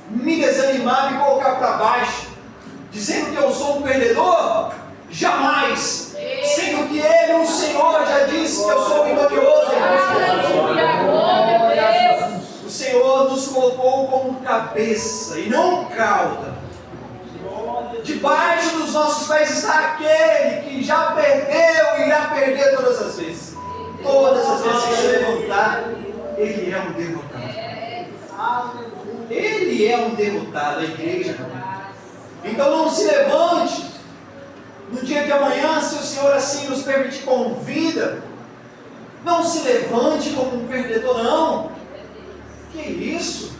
me desanimar, me colocar para baixo, dizendo que eu sou um perdedor. Jamais. Sendo que Ele, o Senhor, já disse que eu sou vitorioso. O Senhor nos colocou como cabeça e não cauda. Debaixo dos nossos pés está aquele que já perdeu e irá perder todas as vezes. Todas as vezes que se levantar, Ele é um derrotado. Ele é um derrotado, a igreja. Então não se levante no dia de amanhã, se o Senhor assim nos permitir com vida. Não se levante como um perdedor, não. Que isso?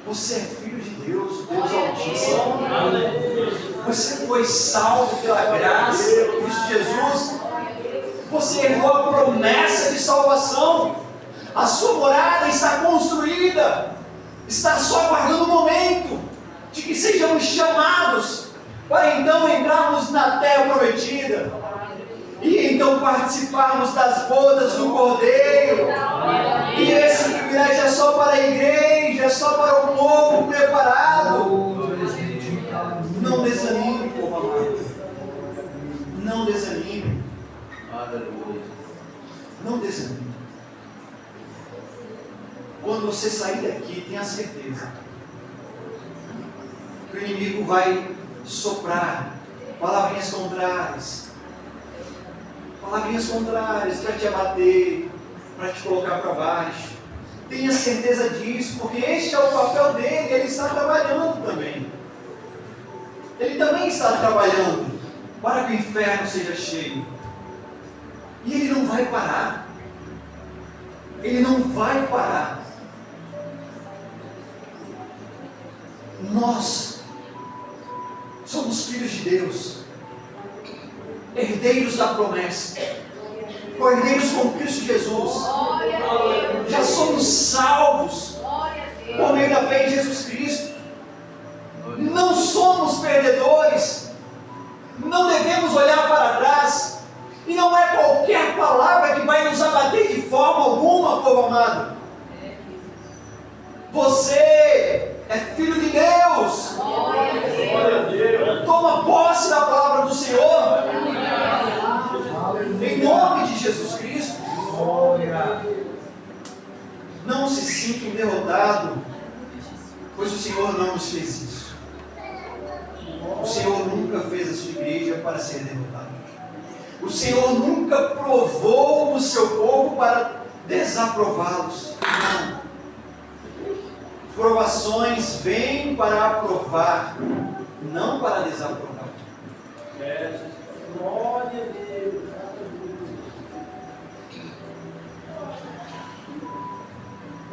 Você é filho de Deus, Deus Altíssimo. Você foi salvo pela graça de Cristo Jesus. Você herdou a promessa de salvação. A sua morada está construída. Está só aguardando o momento de que sejamos chamados para então entrarmos na terra prometida e então participarmos das bodas do Cordeiro. E esse privilégio é só para a igreja, é só para o povo preparado. Não desanime, povo amado. Não desanime. Não desanime. Quando você sair daqui, tenha certeza que o inimigo vai soprar palavrinhas contrárias para te abater, para te colocar para baixo. Tenha certeza disso, porque este é o papel dele. Ele está trabalhando também. Ele também está trabalhando para que o inferno seja cheio. E ele não vai parar. Ele não vai parar. Nós somos filhos de Deus, herdeiros da promessa, herdeiros com Cristo Jesus. Já somos salvos por meio da fé em Jesus Cristo. Não somos perdedores. Não devemos olhar para trás. E não é qualquer palavra que vai nos abater de forma alguma, povo amado. Você é filho de Deus. Toma posse da palavra do Senhor. Em nome de Jesus Cristo. Não se sinta derrotado, pois o Senhor não nos fez isso. O Senhor nunca fez a sua igreja para ser derrotado. O Senhor nunca provou o seu povo para desaprová-los. Não. Provações vêm para aprovar, não para desaprovar. Glória a Deus.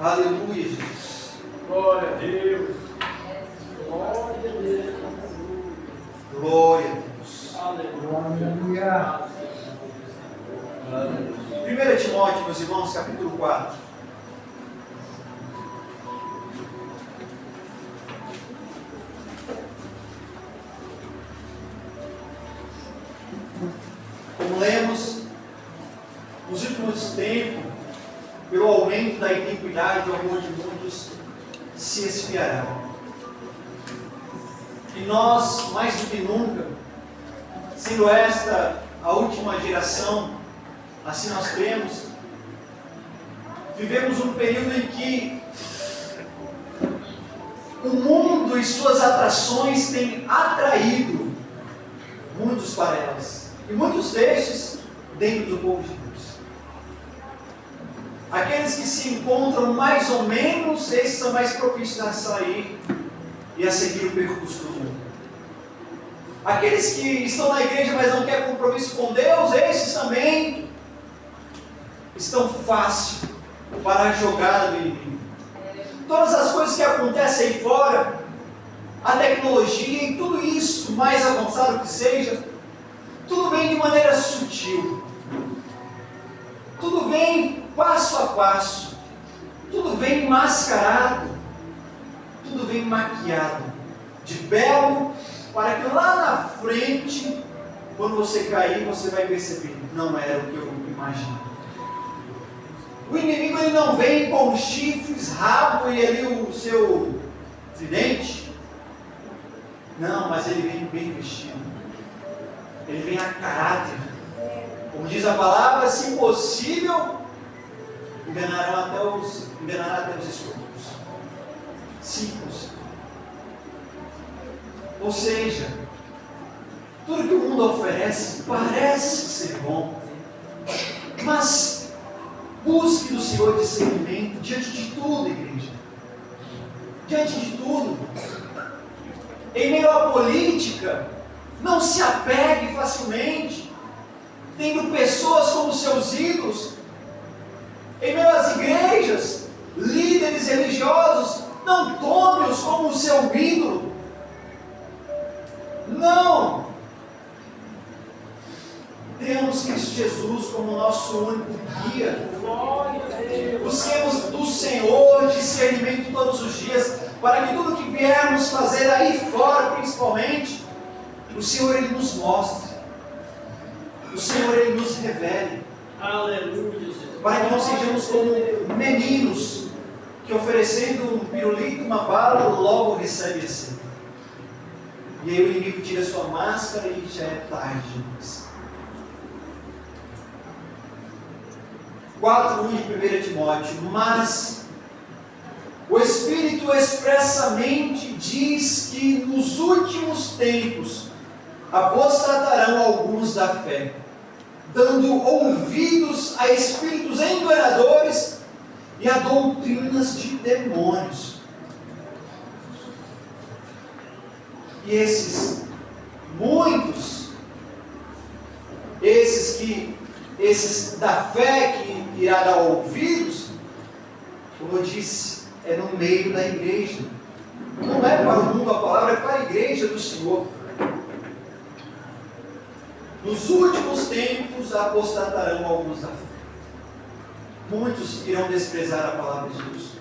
Aleluia, Jesus. Glória a Deus. Glória a Deus. Glória a Deus. Aleluia. 1 Timóteo, meus irmãos, capítulo 4. Como lemos, nos últimos tempos, pelo aumento da iniquidade, o amor de muitos se esfriará. E nós, mais do que nunca, sendo esta a última geração, assim nós cremos, vivemos um período em que o mundo e suas atrações têm atraído muitos para elas. E muitos destes dentro do povo de Deus. Aqueles que se encontram mais ou menos, esses são mais propícios a sair e a seguir o percurso do mundo. Aqueles que estão na igreja, mas não querem compromisso com Deus, esses também estão fácil para a jogada do inimigo. Todas as coisas que acontecem aí fora, a tecnologia e tudo isso, mais avançado que seja, tudo vem de maneira sutil. Tudo vem passo a passo. Tudo vem mascarado. Tudo vem maquiado de belo, para que lá na frente, quando você cair, você vai perceber, não era o que eu imagino. O inimigo ele não vem com chifres, rabo e ali o seu tridente. Não, mas ele vem bem vestido. Ele vem a caráter. Como diz a palavra, se possível, enganará até os escolhidos. Se possível. Ou seja, tudo que o mundo oferece parece ser bom, mas busque do Senhor discernimento diante de tudo, igreja. Diante de tudo. Em meio à política, não se apegue facilmente, tendo pessoas como seus ídolos. Em meio às igrejas, líderes religiosos, não tome-os como o seu ídolo. Não! Temos Cristo Jesus como nosso único guia. Busquemos do Senhor discernimento todos os dias, para que tudo que viermos fazer aí fora, principalmente, o Senhor Ele nos mostre, o Senhor Ele nos revele. Aleluia, Jesus. Para que não sejamos como meninos que, oferecendo um pirulito, uma bala, logo recebe assim. E aí o inimigo tira sua máscara e já é tarde demais. 4:1 de 1 Timóteo. Mas o Espírito expressamente diz que nos últimos tempos apostatarão alguns da fé, dando ouvidos a espíritos enganadores e a doutrinas de demônios. E esses muitos, esses da fé que irá dar ouvidos, como eu disse, é no meio da igreja. Não é para o mundo a palavra, é para a igreja do Senhor. Nos últimos tempos apostatarão alguns da fé. Muitos irão desprezar a palavra de Deus.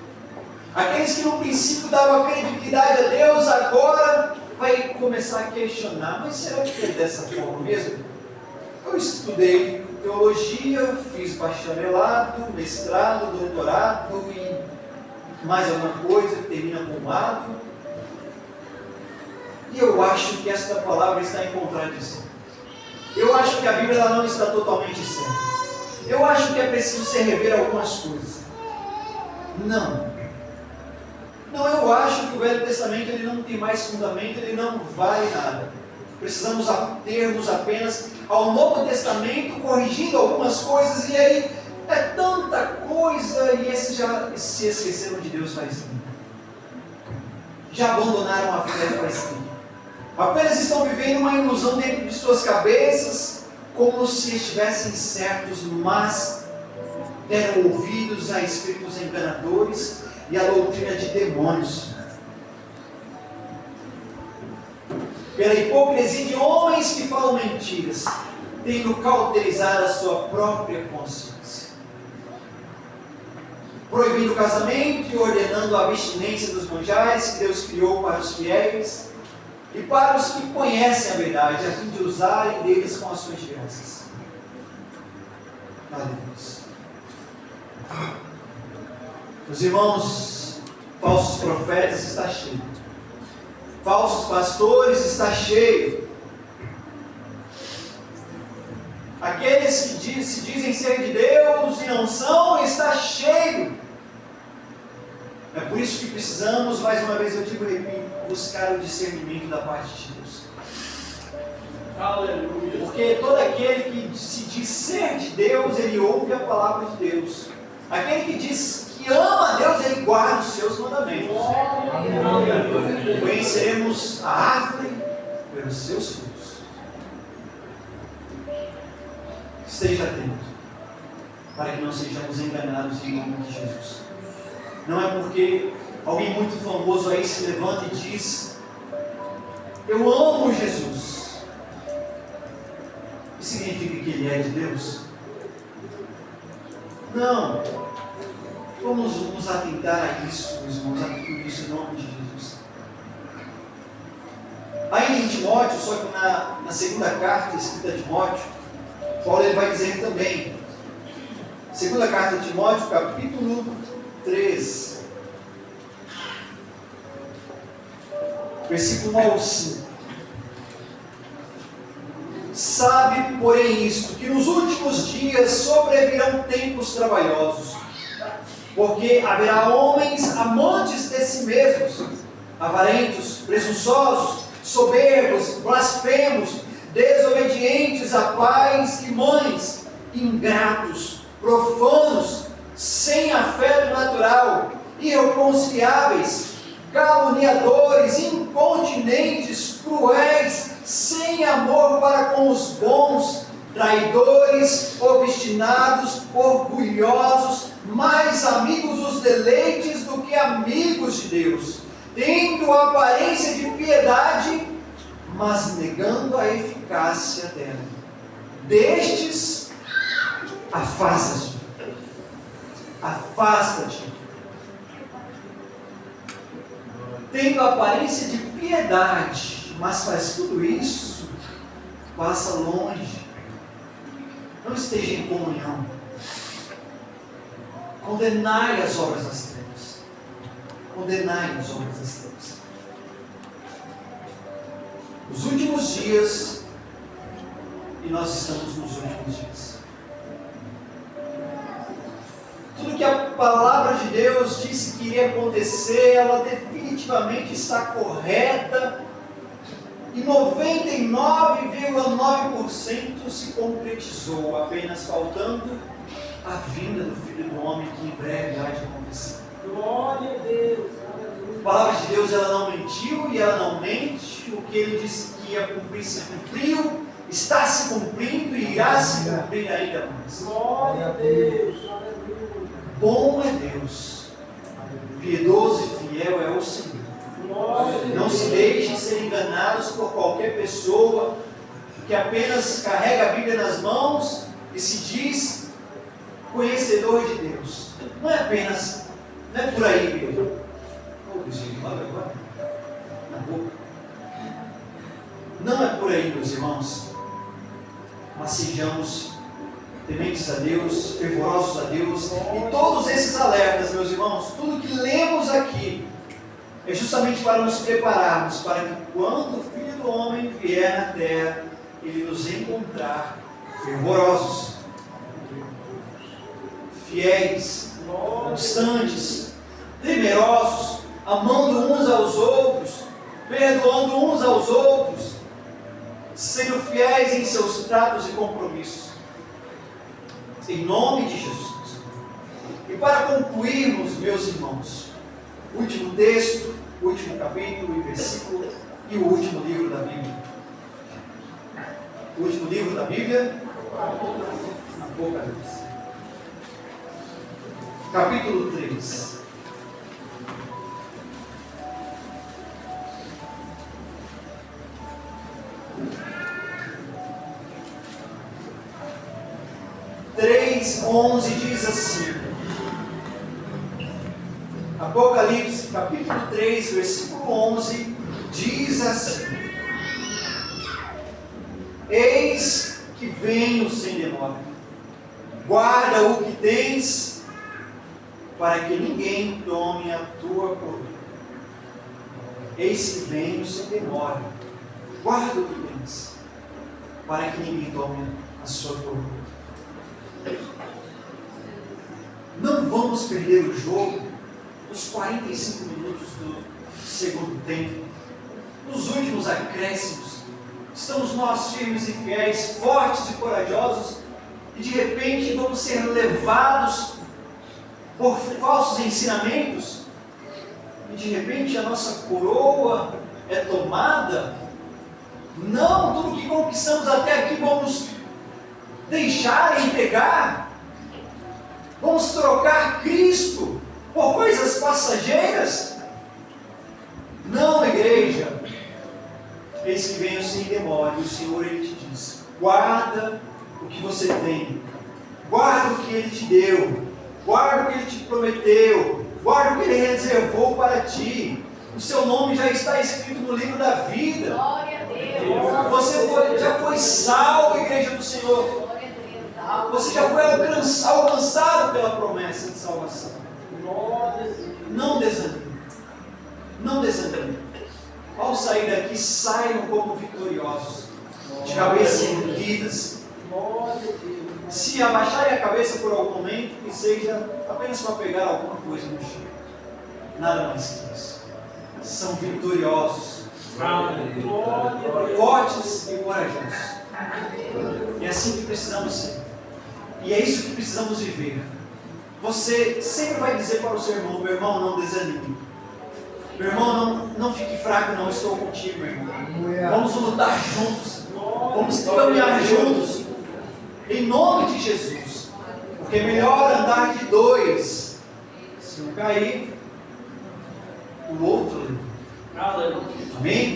Aqueles que no princípio davam credibilidade a Deus, agora vai começar a questionar, mas será que é dessa forma mesmo? Eu estudei teologia, fiz bacharelado, mestrado, doutorado e mais alguma coisa que termina com lado. E eu acho que esta palavra está em contradição. Eu acho que a Bíblia ela não está totalmente certa. Eu acho que é preciso se rever algumas coisas. Não, eu acho que o Velho Testamento ele não tem mais fundamento, ele não vale nada. Precisamos atermos apenas ao Novo Testamento, corrigindo algumas coisas, e aí é tanta coisa, e esses já se esqueceram de Deus faz tempo. Já abandonaram a fé faz tempo. Apenas estão vivendo uma ilusão dentro de suas cabeças, como se estivessem certos, mas deram ouvidos a espíritos enganadores e a doutrina de demônios. Pela hipocrisia de homens que falam mentiras, tendo cauterizado a sua própria consciência, proibindo o casamento e ordenando a abstinência dos manjares que Deus criou para os fiéis e para os que conhecem a verdade, a fim de usarem deles com ações de graças. Aleluia. Meus irmãos, falsos profetas está cheio. Falsos pastores está cheio. Aqueles que se dizem ser de Deus e não são, está cheio. É por isso que precisamos, mais uma vez eu digo e repito, buscar o discernimento da parte de Deus. Aleluia. Porque todo aquele que se diz ser de Deus, ele ouve a palavra de Deus. Aquele que diz que ama a Deus, ele guarda os seus mandamentos. Conheceremos a árvore pelos seus frutos. Esteja atento, para que não sejamos enganados em nome de Jesus. Não é porque alguém muito famoso aí se levanta e diz: eu amo Jesus. Isso significa que ele é de Deus? Não. Vamos nos atentar a isso, meus irmãos, a tudo isso em nome de Jesus. Ainda em Timóteo, só que na segunda carta escrita a Timóteo, Paulo ele vai dizer também, segunda carta de Timóteo, capítulo 3, versículo 1 ao 5. Sabe, porém, isto, que nos últimos dias sobrevirão tempos trabalhosos, porque haverá homens amantes de si mesmos, avarentos, presunçosos, soberbos, blasfemos, desobedientes a pais e mães, ingratos, profanos, sem afeto natural, irreconciliáveis, caluniadores, incontinentes, cruéis, sem amor para com os bons, traidores, obstinados, orgulhosos, mais amigos dos deleites do que amigos de Deus, tendo aparência de piedade, mas negando a eficácia dela. Destes, afasta-te. Afasta-te. Tendo aparência de piedade, mas faz tudo isso, passa longe. Não esteja em comunhão. Condenai as obras das trevas. Condenai as obras das trevas. Os últimos dias, e nós estamos nos últimos dias. Tudo que a palavra de Deus disse que iria acontecer, ela definitivamente está correta, e 99,9% se concretizou, apenas faltando a vinda do Filho do Homem, que em breve há de acontecer. Glória a Deus. A palavra de Deus, ela não mentiu e ela não mente. O que ele disse que ia cumprir se cumpriu, está se cumprindo e irá se cumprir ainda mais. Glória a Deus. Bom é Deus, piedoso e fiel é o Senhor. Não se deixem ser enganados por qualquer pessoa que apenas carrega a Bíblia nas mãos e se diz conhecedor de Deus. Não é apenas, não é por aí, igreja. Agora, na boca. Não é por aí, meus irmãos, mas sejamos tementes a Deus, fervorosos a Deus, e todos esses alertas, meus irmãos, tudo que lemos aqui, é justamente para nos prepararmos, para que quando o Filho do Homem vier na terra, Ele nos encontrar fervorosos, fiéis, constantes, temerosos, amando uns aos outros, perdoando uns aos outros, sendo fiéis em seus tratos e compromissos. Em nome de Jesus. E para concluirmos, meus irmãos, último texto, último capítulo e versículo e o último livro da Bíblia. O último livro da Bíblia, Apocalipse. Capítulo 3. Três, 11 diz assim. Apocalipse, capítulo 3, versículo 11, diz assim: Eis que venho sem demora, Guarda o que tens, para que ninguém tome a tua coroa. Eis que venho sem demora. Guarda o que tens, para que ninguém tome a sua coroa. Não vamos perder o jogo nos 45 minutos do segundo tempo, nos últimos acréscimos. Estamos nós firmes e fiéis, fortes e corajosos, e de repente vamos ser levados por falsos ensinamentos, e de repente a nossa coroa é tomada. Não, tudo que conquistamos até aqui vamos deixar e entregar. Vamos trocar Cristo por coisas passageiras? Não, igreja. Eis que venho sem demora, e o Senhor, Ele te diz: guarda o que você tem, guarda o que Ele te deu, guarda o que Ele te prometeu, guarda o que Ele reservou para ti. O seu nome já está escrito no livro da vida. Glória a Deus. Você já foi salvo, igreja do Senhor. Glória a Deus. Você já foi alcançado pela promessa de salvação. Não desanime. Não desanime. Ao sair daqui, saiam como vitoriosos, de cabeça erguidas. Se abaixarem a cabeça por algum momento, que seja apenas para pegar alguma coisa no chão. Nada mais que isso. São vitoriosos, fortes e corajosos. É assim que precisamos ser. E é isso que precisamos viver. Você sempre vai dizer para o seu irmão: meu irmão, não desanime. Meu irmão, não fique fraco, não, estou contigo, meu irmão. Vamos lutar juntos. Vamos caminhar juntos. Em nome de Jesus. Porque é melhor andar de dois. Se um cair, o outro. Amém?